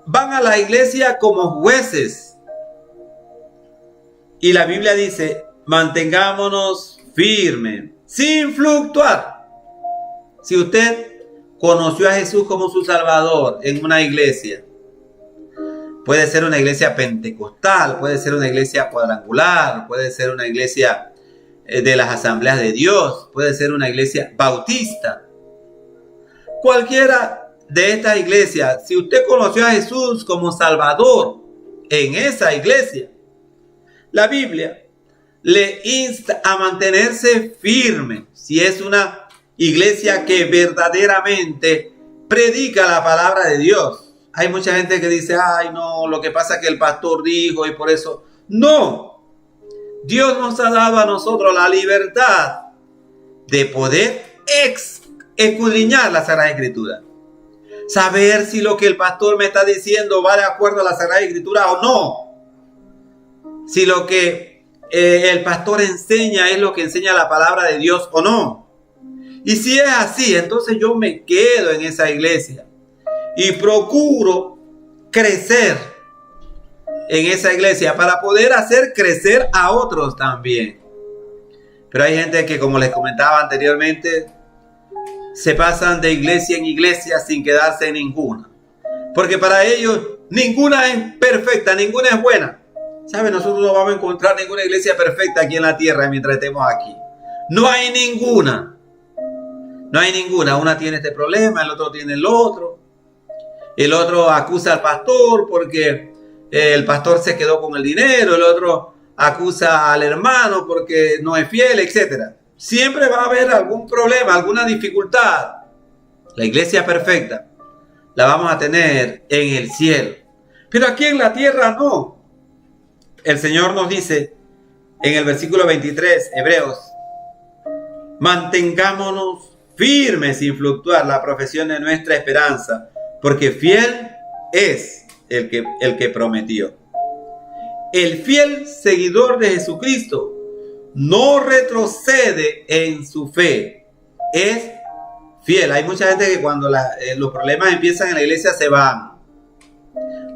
Van a la iglesia como jueces. Y la Biblia dice: mantengámonos firmes, sin fluctuar. Si usted conoció a Jesús como su Salvador en una iglesia, puede ser una iglesia pentecostal, puede ser una iglesia cuadrangular, puede ser una iglesia de las asambleas de Dios, puede ser una iglesia bautista. Cualquiera de estas iglesias, si usted conoció a Jesús como Salvador en esa iglesia, la Biblia le insta a mantenerse firme. Si es una iglesia que verdaderamente predica la palabra de Dios. Hay mucha gente que dice: ay, no, lo que pasa es que el pastor dijo y por eso. No. Dios nos ha dado a nosotros la libertad de poder escudriñar la Sagrada Escritura. Saber si lo que el pastor me está diciendo va de acuerdo a la Sagrada Escritura o no. si lo que el pastor enseña es lo que enseña la palabra de Dios o no. Y si es así, entonces yo me quedo en esa iglesia y procuro crecer en esa iglesia para poder hacer crecer a otros también. Pero hay gente que, como les comentaba anteriormente, se pasan de iglesia en iglesia sin quedarse en ninguna. Porque para ellos ninguna es perfecta, ninguna es buena. ¿Saben? Nosotros no vamos a encontrar ninguna iglesia perfecta aquí en la tierra mientras estemos aquí. No hay ninguna. No hay ninguna. Una tiene este problema, el otro tiene el otro. El otro acusa al pastor porque el pastor se quedó con el dinero. El otro acusa al hermano porque no es fiel, etc. Siempre va a haber algún problema, alguna dificultad. La iglesia perfecta la vamos a tener en el cielo. Pero aquí en la tierra no. El Señor nos dice en el versículo 23, Hebreos: mantengámonos firmes sin fluctuar la profesión de nuestra esperanza, porque fiel es el que prometió. El fiel seguidor de Jesucristo no retrocede en su fe, es fiel. Hay mucha gente que cuando los problemas empiezan en la iglesia se van.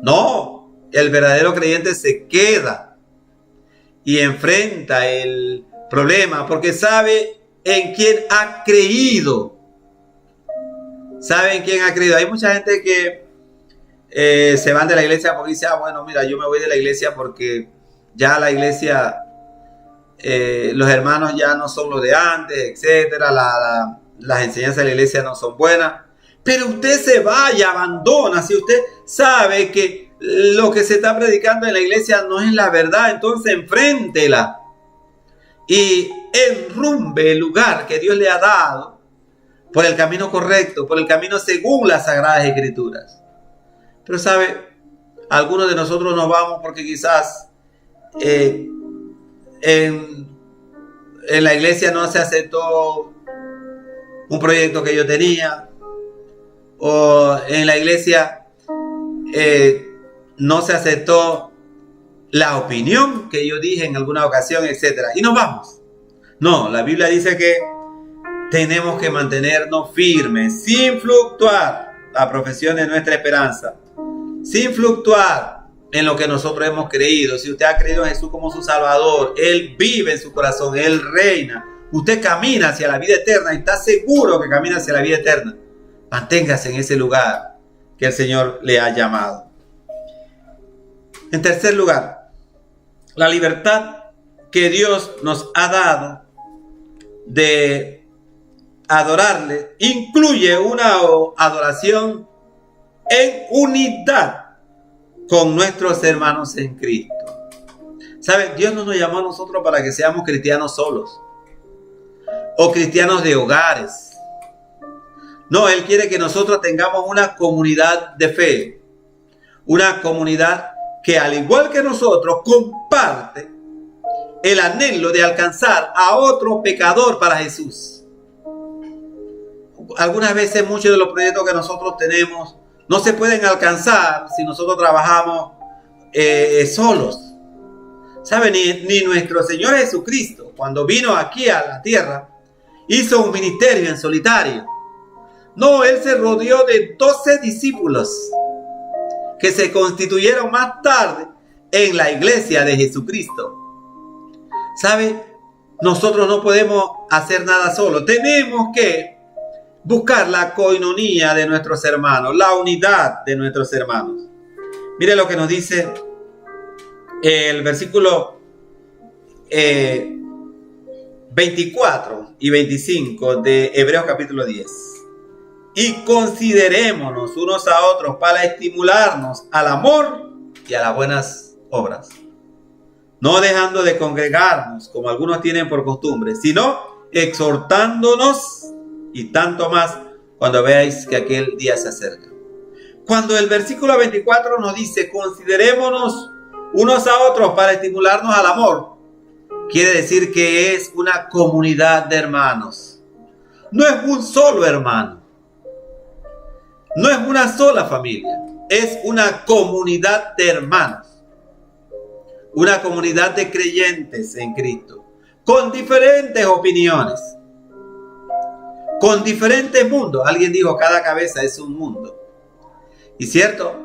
No, el verdadero creyente se queda y enfrenta el problema porque sabe en quién ha creído. Sabe en quién ha creído. Hay mucha gente que se van de la iglesia porque dice, bueno, mira, yo me voy de la iglesia porque ya la iglesia, los hermanos ya no son los de antes, etcétera. Las enseñanzas de la iglesia no son buenas. Pero usted se va y abandona. Si usted sabe que lo que se está predicando en la iglesia no es la verdad, entonces enfréntela y enrumbe el lugar que Dios le ha dado por el camino correcto, por el camino según las Sagradas Escrituras. Pero sabe, algunos de nosotros nos vamos porque quizás en la iglesia no se aceptó un proyecto que yo tenía, o en la iglesia no se aceptó la opinión que yo dije en alguna ocasión, etcétera, y nos vamos. No, la Biblia dice que tenemos que mantenernos firmes, sin fluctuar la profesión de nuestra esperanza, sin fluctuar en lo que nosotros hemos creído. Si usted ha creído en Jesús como su Salvador, Él vive en su corazón, Él reina, usted camina hacia la vida eterna y está seguro que camina hacia la vida eterna, manténgase en ese lugar que el Señor le ha llamado. En tercer lugar, la libertad que Dios nos ha dado de adorarle incluye una adoración en unidad con nuestros hermanos en Cristo. ¿Saben? Dios no nos llamó a nosotros para que seamos cristianos solos o cristianos de hogares. No, Él quiere que nosotros tengamos una comunidad de fe, una comunidad que al igual que nosotros comparte el anhelo de alcanzar a otro pecador para Jesús. Algunas veces muchos de los proyectos que nosotros tenemos no se pueden alcanzar si nosotros trabajamos solos. ¿Saben? Ni nuestro Señor Jesucristo, cuando vino aquí a la tierra, hizo un ministerio en solitario. No, Él se rodeó de 12 discípulos que se constituyeron más tarde en la iglesia de Jesucristo. ¿Sabe? Nosotros no podemos hacer nada solo. Tenemos que buscar la coinonía de nuestros hermanos, la unidad de nuestros hermanos. Mire lo que nos dice el versículo 24 y 25 de Hebreos capítulo 10. Y considerémonos unos a otros para estimularnos al amor y a las buenas obras, no dejando de congregarnos como algunos tienen por costumbre, sino exhortándonos, y tanto más cuando veáis que aquel día se acerca. Cuando el versículo 24 nos dice considerémonos unos a otros para estimularnos al amor, quiere decir que es una comunidad de hermanos. No es un solo hermano, no es una sola familia, es una comunidad de hermanos. una comunidad de creyentes en Cristo, con diferentes opiniones, con diferentes mundos. Alguien dijo, cada cabeza es un mundo. Y cierto,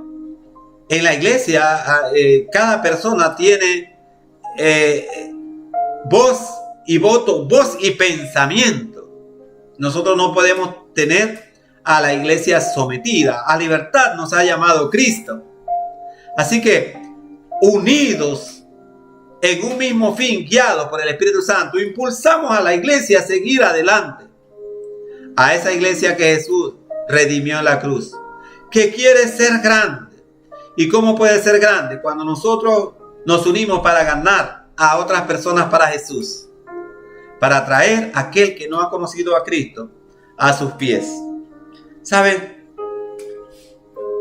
en la iglesia cada persona tiene voz y voto, voz y pensamiento. Nosotros no podemos tener a la iglesia sometida. A libertad nos ha llamado Cristo. Así que, unidos en un mismo fin, guiados por el Espíritu Santo, impulsamos a la iglesia a seguir adelante. A esa iglesia que Jesús redimió en la cruz, que quiere ser grande. ¿Y cómo puede ser grande? Cuando nosotros nos unimos para ganar a otras personas para Jesús, para traer a aquel que no ha conocido a Cristo a sus pies. ¿Saben?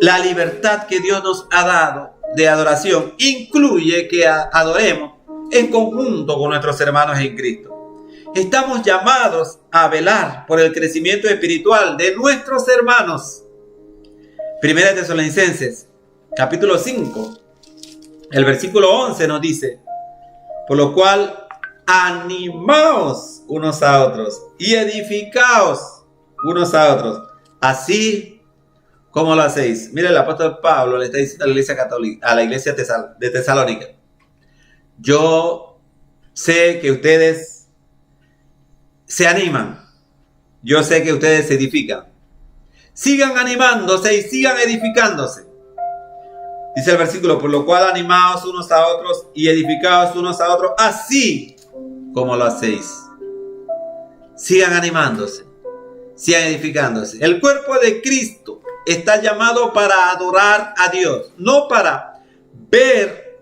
La libertad que Dios nos ha dado de adoración incluye que adoremos en conjunto con nuestros hermanos en Cristo. Estamos llamados a velar por el crecimiento espiritual de nuestros hermanos. Primera de Tesalonicenses, capítulo 5, el versículo 11 nos dice: por lo cual, animaos unos a otros y edificaos unos a otros, así como lo hacéis. Mira, el apóstol Pablo le está diciendo a la iglesia católica, a la iglesia de Tesalónica: yo sé que ustedes se animan, yo sé que ustedes se edifican. Sigan animándose y sigan edificándose. Dice el versículo: por lo cual animaos unos a otros y edificaos unos a otros, así como lo hacéis. Sigan animándose, sigan edificándose. El cuerpo de Cristo está llamado para adorar a Dios, no para ver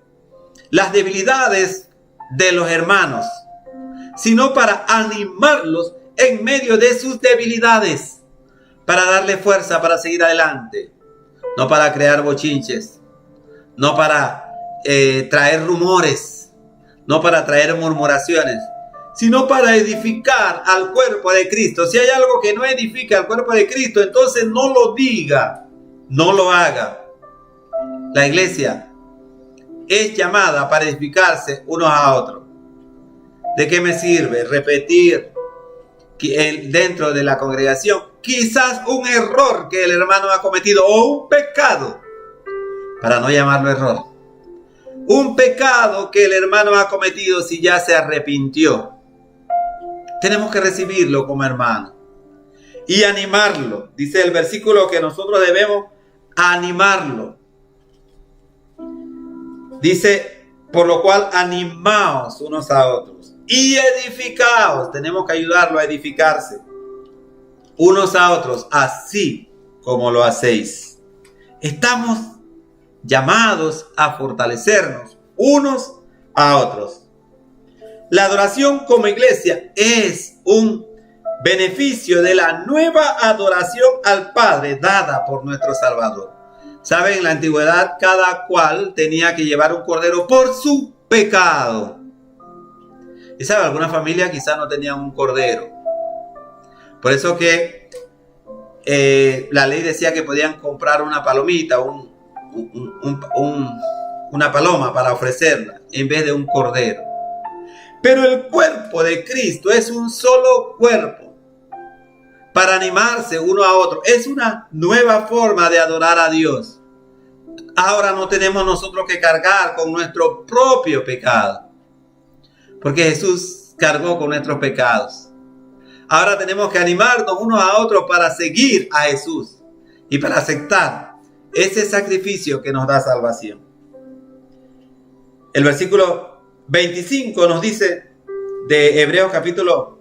las debilidades de los hermanos, sino para animarlos en medio de sus debilidades, para darle fuerza para seguir adelante, no para crear bochinches, no para traer rumores, no para traer murmuraciones, sino para edificar al cuerpo de Cristo. Si hay algo que no edifica al cuerpo de Cristo, entonces no lo diga, no lo haga. La iglesia es llamada para edificarse unos a otros. ¿De qué me sirve repetir dentro de la congregación quizás un error que el hermano ha cometido o un pecado, para no llamarlo error, un pecado que el hermano ha cometido si ya se arrepintió? Tenemos que recibirlo como hermano y animarlo. Dice el versículo que nosotros debemos animarlo. Dice: por lo cual animaos unos a otros y edificaos. Tenemos que ayudarlo a edificarse unos a otros, así como lo hacéis. Estamos llamados a fortalecernos unos a otros. La adoración como iglesia es un beneficio de la nueva adoración al Padre dada por nuestro Salvador. ¿Saben? En la antigüedad cada cual tenía que llevar un cordero por su pecado. Y ¿sabe? Alguna familia quizás no tenía un cordero. Por eso que la ley decía que podían comprar una palomita, una paloma para ofrecerla en vez de un cordero. Pero el cuerpo de Cristo es un solo cuerpo para animarse uno a otro. Es una nueva forma de adorar a Dios. Ahora no tenemos nosotros que cargar con nuestro propio pecado, porque Jesús cargó con nuestros pecados. Ahora tenemos que animarnos unos a otros para seguir a Jesús y para aceptar ese sacrificio que nos da salvación. El versículo 25 nos dice de Hebreos capítulo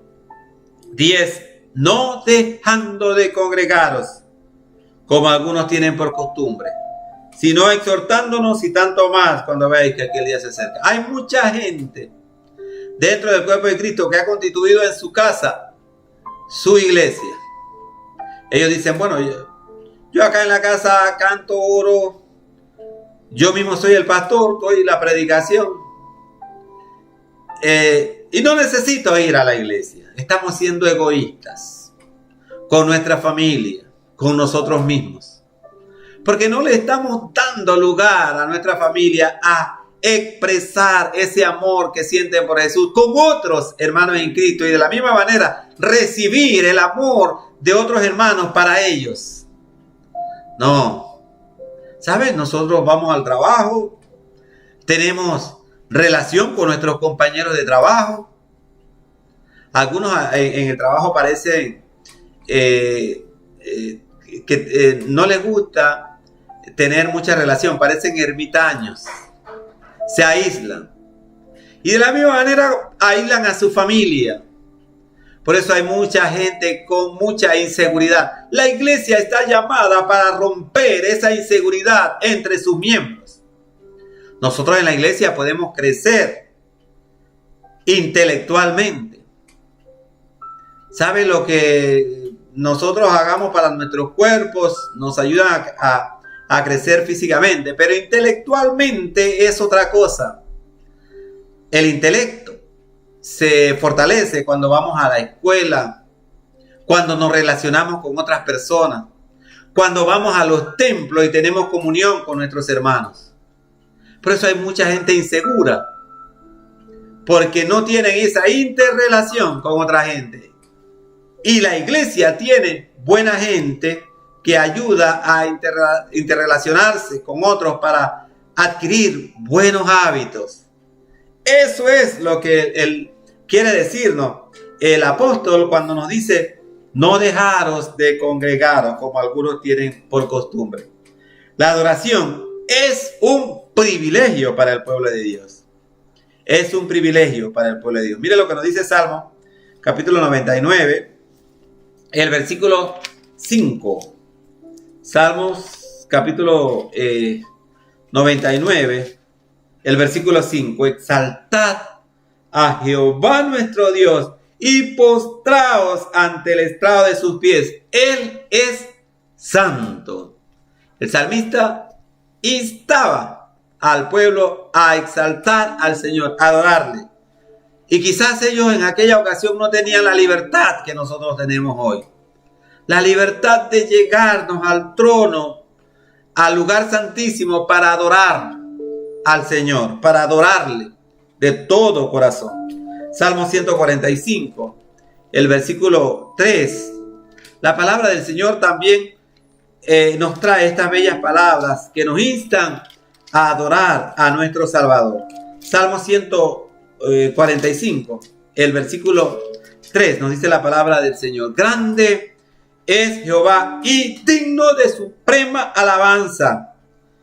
10: no dejando de congregaros, como algunos tienen por costumbre, sino exhortándonos, y tanto más cuando veáis que aquel día se acerca. Hay mucha gente dentro del cuerpo de Cristo que ha constituido en su casa su iglesia. Ellos dicen: bueno, yo acá en la casa canto, oro, yo mismo soy el pastor, doy la predicación, y no necesito ir a la iglesia. Estamos siendo egoístas con nuestra familia, con nosotros mismos, porque no le estamos dando lugar a nuestra familia a expresar ese amor que sienten por Jesús con otros hermanos en Cristo y de la misma manera recibir el amor de otros hermanos para ellos. No. ¿Sabes? Nosotros vamos al trabajo, tenemos relación con nuestros compañeros de trabajo. Algunos en el trabajo parecen que no les gusta tener mucha relación, parecen ermitaños, se aíslan. Y de la misma manera aíslan a su familia. Por eso hay mucha gente con mucha inseguridad. La iglesia está llamada para romper esa inseguridad entre sus miembros. Nosotros en la iglesia podemos crecer intelectualmente. ¿Sabe? Lo que nosotros hagamos para nuestros cuerpos nos ayuda a crecer físicamente, pero intelectualmente es otra cosa. El intelecto se fortalece cuando vamos a la escuela, cuando nos relacionamos con otras personas, cuando vamos a los templos y tenemos comunión con nuestros hermanos. Por eso hay mucha gente insegura, porque no tienen esa interrelación con otra gente. Y la iglesia tiene buena gente que ayuda a interrelacionarse con otros para adquirir buenos hábitos. Eso es lo que él quiere decirnos el apóstol cuando nos dice: no dejaros de congregaros como algunos tienen por costumbre. La adoración es un privilegio para el pueblo de Dios. Es un privilegio para el pueblo de Dios. Mire lo que nos dice Salmo, capítulo 99, el versículo 5. Salmos, capítulo 99, el versículo 5. Exaltad a Jehová nuestro Dios y postraos ante el estrado de sus pies. Él es santo. El salmista instaba al pueblo a exaltar al Señor, a adorarle. Y quizás ellos en aquella ocasión no tenían la libertad que nosotros tenemos hoy. La libertad de llegarnos al trono, al lugar santísimo para adorar al Señor, para adorarle de todo corazón. Salmo 145, el versículo 3. La palabra del Señor también nos trae estas bellas palabras que nos instan a adorar a nuestro Salvador. Salmo 145, el versículo 3 nos dice la palabra del Señor: grande es Jehová y digno de suprema alabanza,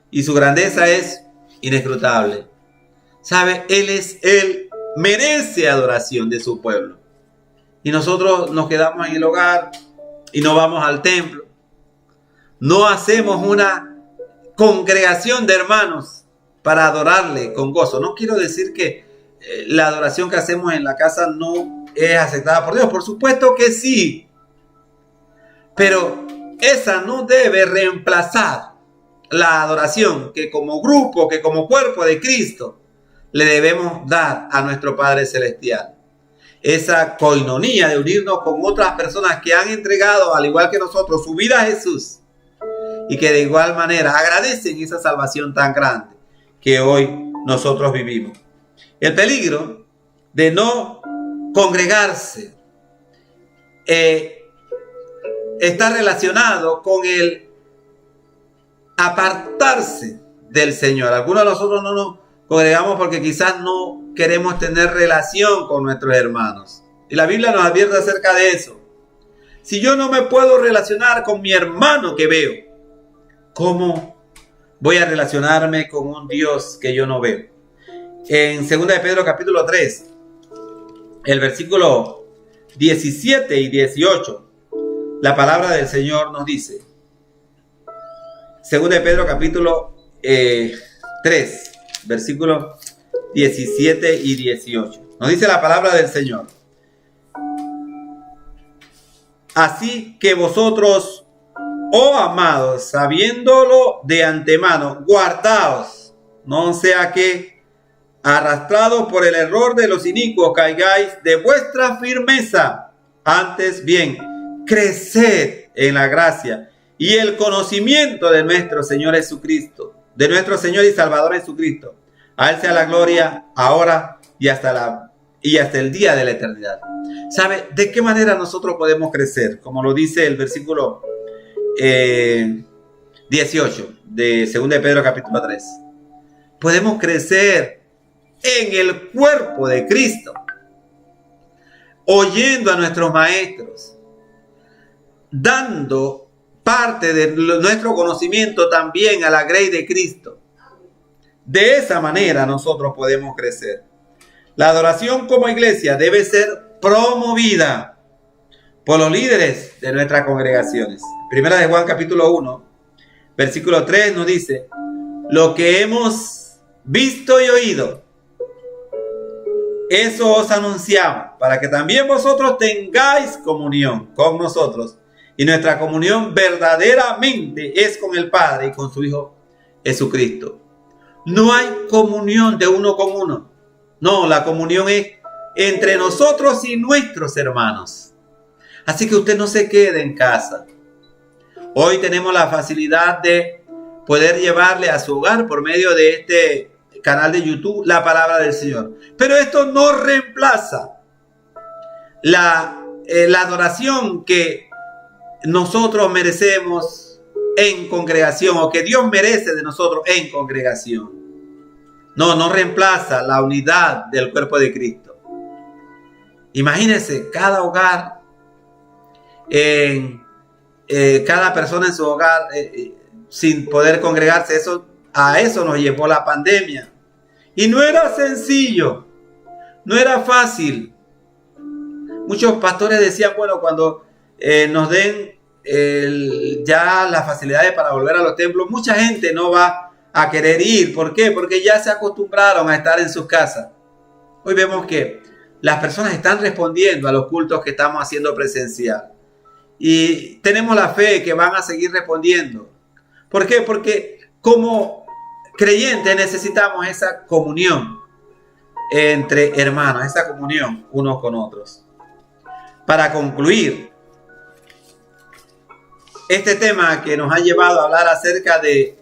y su grandeza es inescrutable. ¿Sabe? Él merece adoración de su pueblo. Y nosotros nos quedamos en el hogar y no vamos al templo. No hacemos una congregación de hermanos para adorarle con gozo. No quiero decir que la adoración que hacemos en la casa no es aceptada por Dios. Por supuesto que sí. Pero esa no debe reemplazar la adoración que como grupo, que como cuerpo de Cristo le debemos dar a nuestro Padre Celestial. Esa coinonía de unirnos con otras personas que han entregado, al igual que nosotros, su vida a Jesús y que de igual manera agradecen esa salvación tan grande que hoy nosotros vivimos. El peligro de no congregarse está relacionado con el apartarse del Señor. Algunos de nosotros no nos congregamos porque quizás no queremos tener relación con nuestros hermanos. Y la Biblia nos advierte acerca de eso. Si yo no me puedo relacionar con mi hermano que veo, ¿cómo voy a relacionarme con un Dios que yo no veo? En 2 de Pedro capítulo 3, el versículo 17 y 18, la palabra del Señor nos dice, 2 de Pedro capítulo 3, versículos 17 y 18. Nos dice la palabra del Señor: así que vosotros, oh amados, sabiéndolo de antemano, guardaos, no sea que, arrastrados por el error de los inicuos, caigáis de vuestra firmeza. Antes bien, creced en la gracia y el conocimiento de nuestro Señor Jesucristo, de nuestro Señor y Salvador Jesucristo. A Él sea la gloria ahora y hasta el día de la eternidad. ¿Sabe de qué manera nosotros podemos crecer? Como lo dice el versículo 18 de 2 de Pedro capítulo 3. Podemos crecer en el cuerpo de Cristo, oyendo a nuestros maestros, dando parte de nuestro conocimiento también a la grey de Cristo. De esa manera nosotros podemos crecer. La adoración como iglesia debe ser promovida por los líderes de nuestras congregaciones. Primera de Juan capítulo 1, versículo 3 nos dice: lo que hemos visto y oído, eso os anunciamos, para que también vosotros tengáis comunión con nosotros. Y nuestra comunión verdaderamente es con el Padre y con su Hijo Jesucristo. No hay comunión de uno con uno. No, la comunión es entre nosotros y nuestros hermanos. Así que usted no se quede en casa. Hoy tenemos la facilidad de poder llevarle a su hogar por medio de este canal de YouTube la palabra del Señor. Pero esto no reemplaza la adoración que nosotros merecemos en congregación, o que Dios merece de nosotros en congregación. No reemplaza la unidad del cuerpo de Cristo. Imagínense cada hogar, cada persona en su hogar sin poder congregarse. A eso nos llevó la pandemia. Y no era sencillo, no era fácil. Muchos pastores decían, bueno, cuando nos den ya las facilidades para volver a los templos, mucha gente no va a querer ir. ¿Por qué? Porque ya se acostumbraron a estar en sus casas. Hoy vemos que las personas están respondiendo a los cultos que estamos haciendo presencial. Y tenemos la fe que van a seguir respondiendo. ¿Por qué? Porque como creyentes necesitamos esa comunión entre hermanos, esa comunión unos con otros. Para concluir este tema que nos ha llevado a hablar acerca de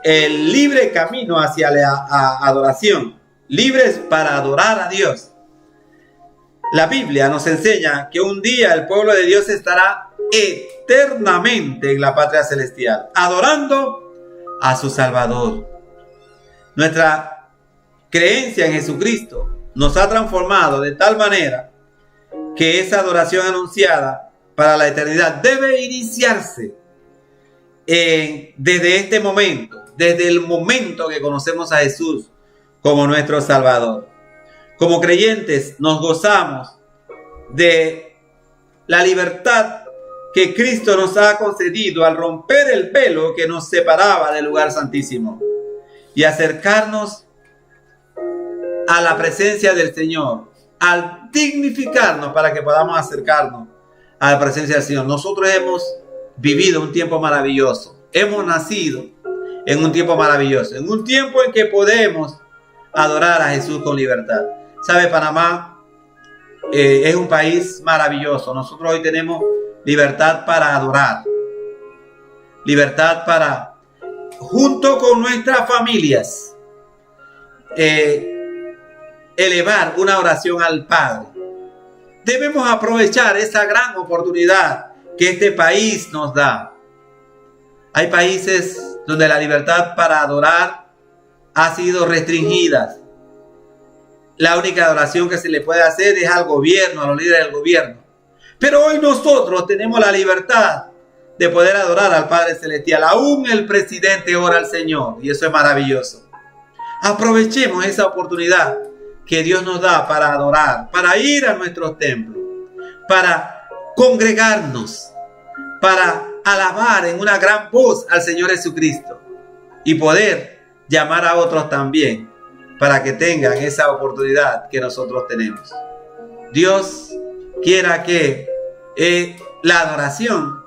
el libre camino hacia la adoración, libres para adorar a Dios. La Biblia nos enseña que un día el pueblo de Dios estará eternamente en la patria celestial, adorando a su Salvador. Nuestra creencia en Jesucristo nos ha transformado de tal manera que esa adoración anunciada para la eternidad debe iniciarse desde este momento, desde el momento que conocemos a Jesús como nuestro Salvador. Como creyentes nos gozamos de la libertad que Cristo nos ha concedido al romper el velo que nos separaba del lugar santísimo y acercarnos a la presencia del Señor, al dignificarnos para que podamos acercarnos a la presencia del Señor. Nosotros hemos vivido un tiempo maravilloso, hemos nacido en un tiempo maravilloso, en un tiempo en que podemos adorar a Jesús con libertad. ¿Sabe? Panamá es un país maravilloso. Nosotros hoy tenemos libertad para adorar, libertad para, junto con nuestras familias, elevar una oración al Padre. Debemos aprovechar esa gran oportunidad que este país nos da. Hay países donde la libertad para adorar ha sido restringida. La única adoración que se le puede hacer es al gobierno, a los líderes del gobierno. Pero hoy nosotros tenemos la libertad de poder adorar al Padre Celestial. Aún el presidente ora al Señor, y eso es maravilloso. Aprovechemos esa oportunidad que Dios nos da para adorar, para ir a nuestros templos, para congregarnos, para alabar en una gran voz al Señor Jesucristo y poder llamar a otros también para que tengan esa oportunidad que nosotros tenemos. Dios quiera que la adoración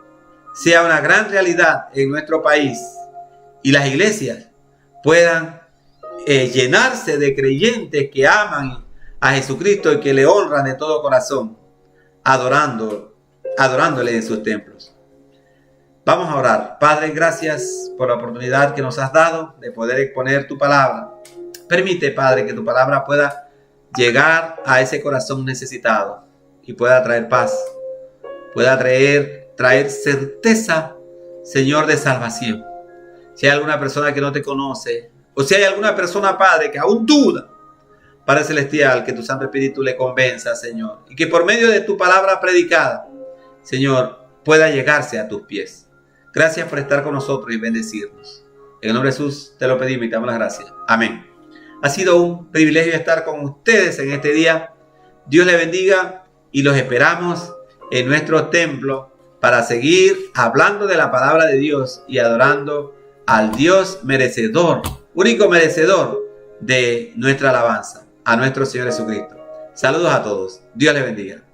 sea una gran realidad en nuestro país y las iglesias puedan llenarse de creyentes que aman a Jesucristo y que le honran de todo corazón, adorándole en sus templos. Vamos a orar. Padre, gracias por la oportunidad que nos has dado de poder exponer tu palabra. Permite, Padre, que tu palabra pueda llegar a ese corazón necesitado y pueda traer paz, pueda traer certeza, Señor, de salvación. Si hay alguna persona que no te conoce, o si hay alguna persona, Padre, que aún duda, Padre Celestial, que tu Santo Espíritu le convenza, Señor, y que por medio de tu palabra predicada, Señor, pueda llegarse a tus pies. Gracias por estar con nosotros y bendecirnos. En el nombre de Jesús te lo pedimos y te damos las gracias. Amén. Ha sido un privilegio estar con ustedes en este día. Dios les bendiga y los esperamos en nuestro templo para seguir hablando de la palabra de Dios y adorando al Dios merecedor, único merecedor de nuestra alabanza, a nuestro Señor Jesucristo. Saludos a todos. Dios les bendiga.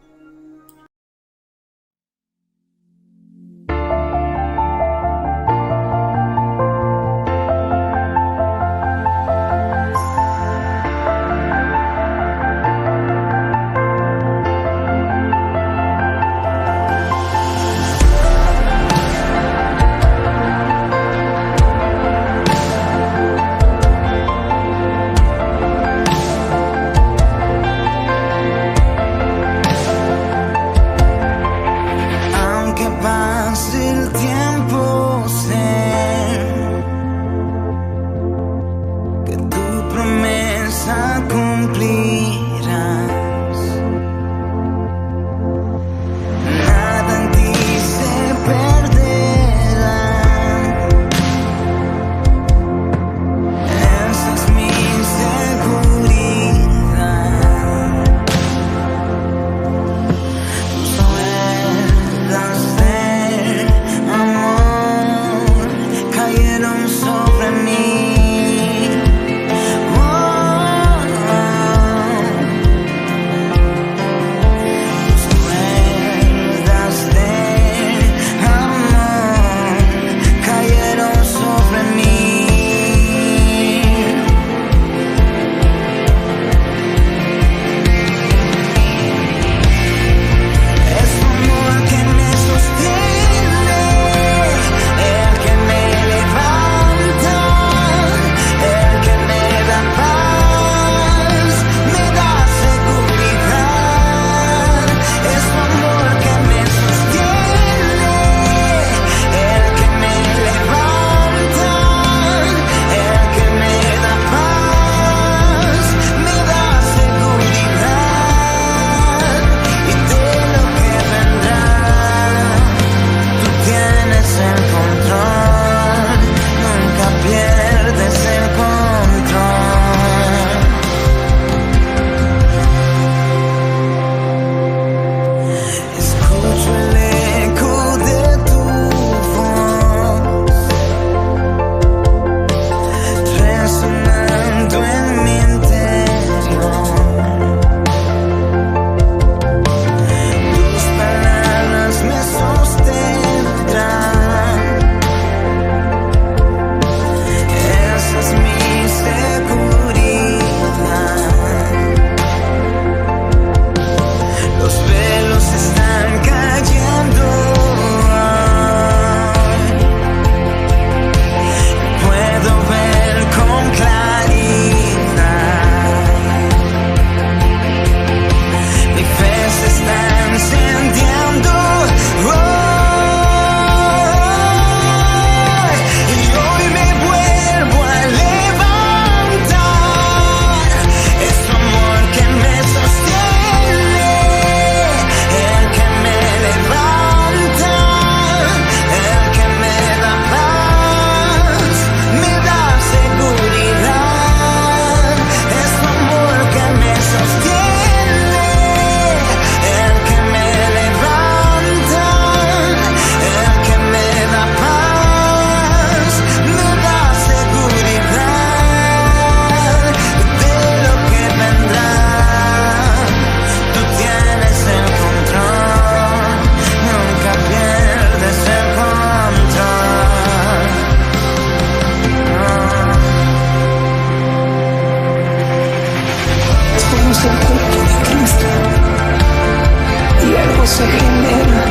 se genera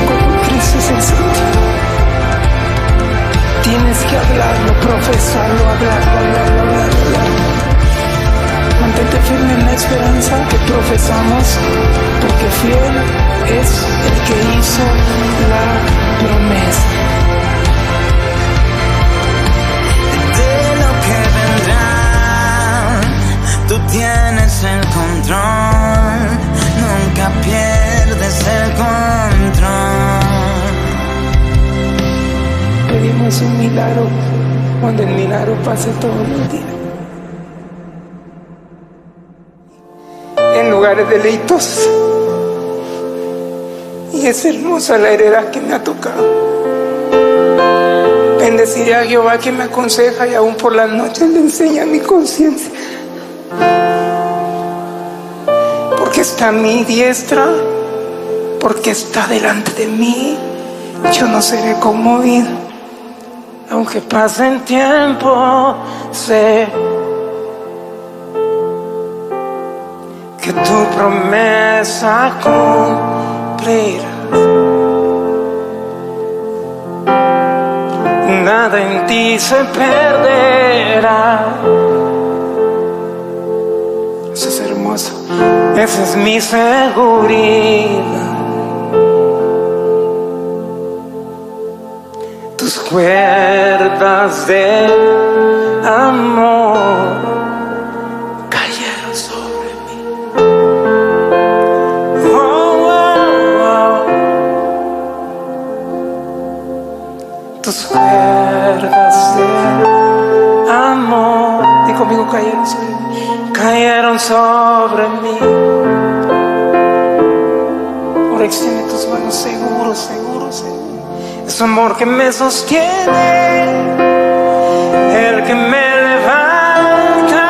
cuando ofreces el Señor. tienes que hablarlo, profesarlo, hablarlo. Mantente firme en la esperanza que profesamos, porque fiel es el que hizo la promesa. De lo que vendrá, tú tienes el control, nunca pierdes el control. Pedimos un milagro, cuando el milagro pase todos los días. En lugares deleitos. Y es hermosa la heredad que me ha tocado. Bendeciré a Jehová que me aconseja y aún por las noches le enseña mi conciencia. Porque está a mi diestra, porque está delante de mí, yo no seré conmovido. Aunque pase el tiempo, sé que tu promesa cumplirás. Nada en ti se perderá. Eso es hermoso. Esa es mi seguridad. Tus cuerdas de amor cayeron sobre mí. Tus cuerdas de amor, y conmigo cayeron sobre mí. Cayeron sobre mí. Ahora extiende tus manos, seguro, seguro, seguro. Es amor que me sostiene, el que me levanta,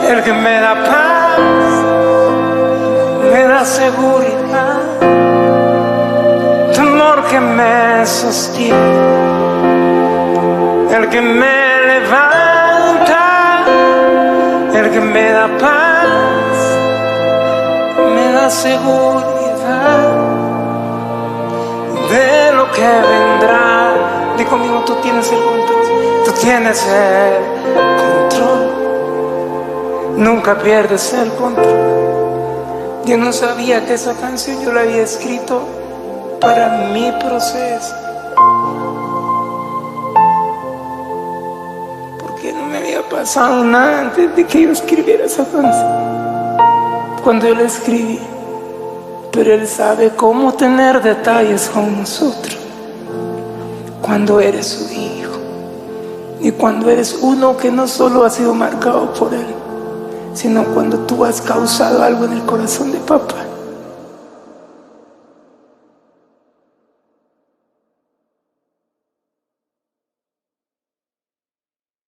el que me da paz, me da seguridad. Tu amor que me sostiene, el que me levanta, el que me da paz, me da seguridad de lo que vendrá. Di conmigo, tú tienes el control. Tú tienes el control. Nunca pierdes el control. Yo no sabía que esa canción yo la había escrito para mi proceso, porque no me había pasado nada antes de que yo escribiera esa canción. Cuando yo la escribí, pero Él sabe cómo tener detalles con nosotros cuando eres su hijo y cuando eres uno que no solo ha sido marcado por Él, sino cuando tú has causado algo en el corazón de papá.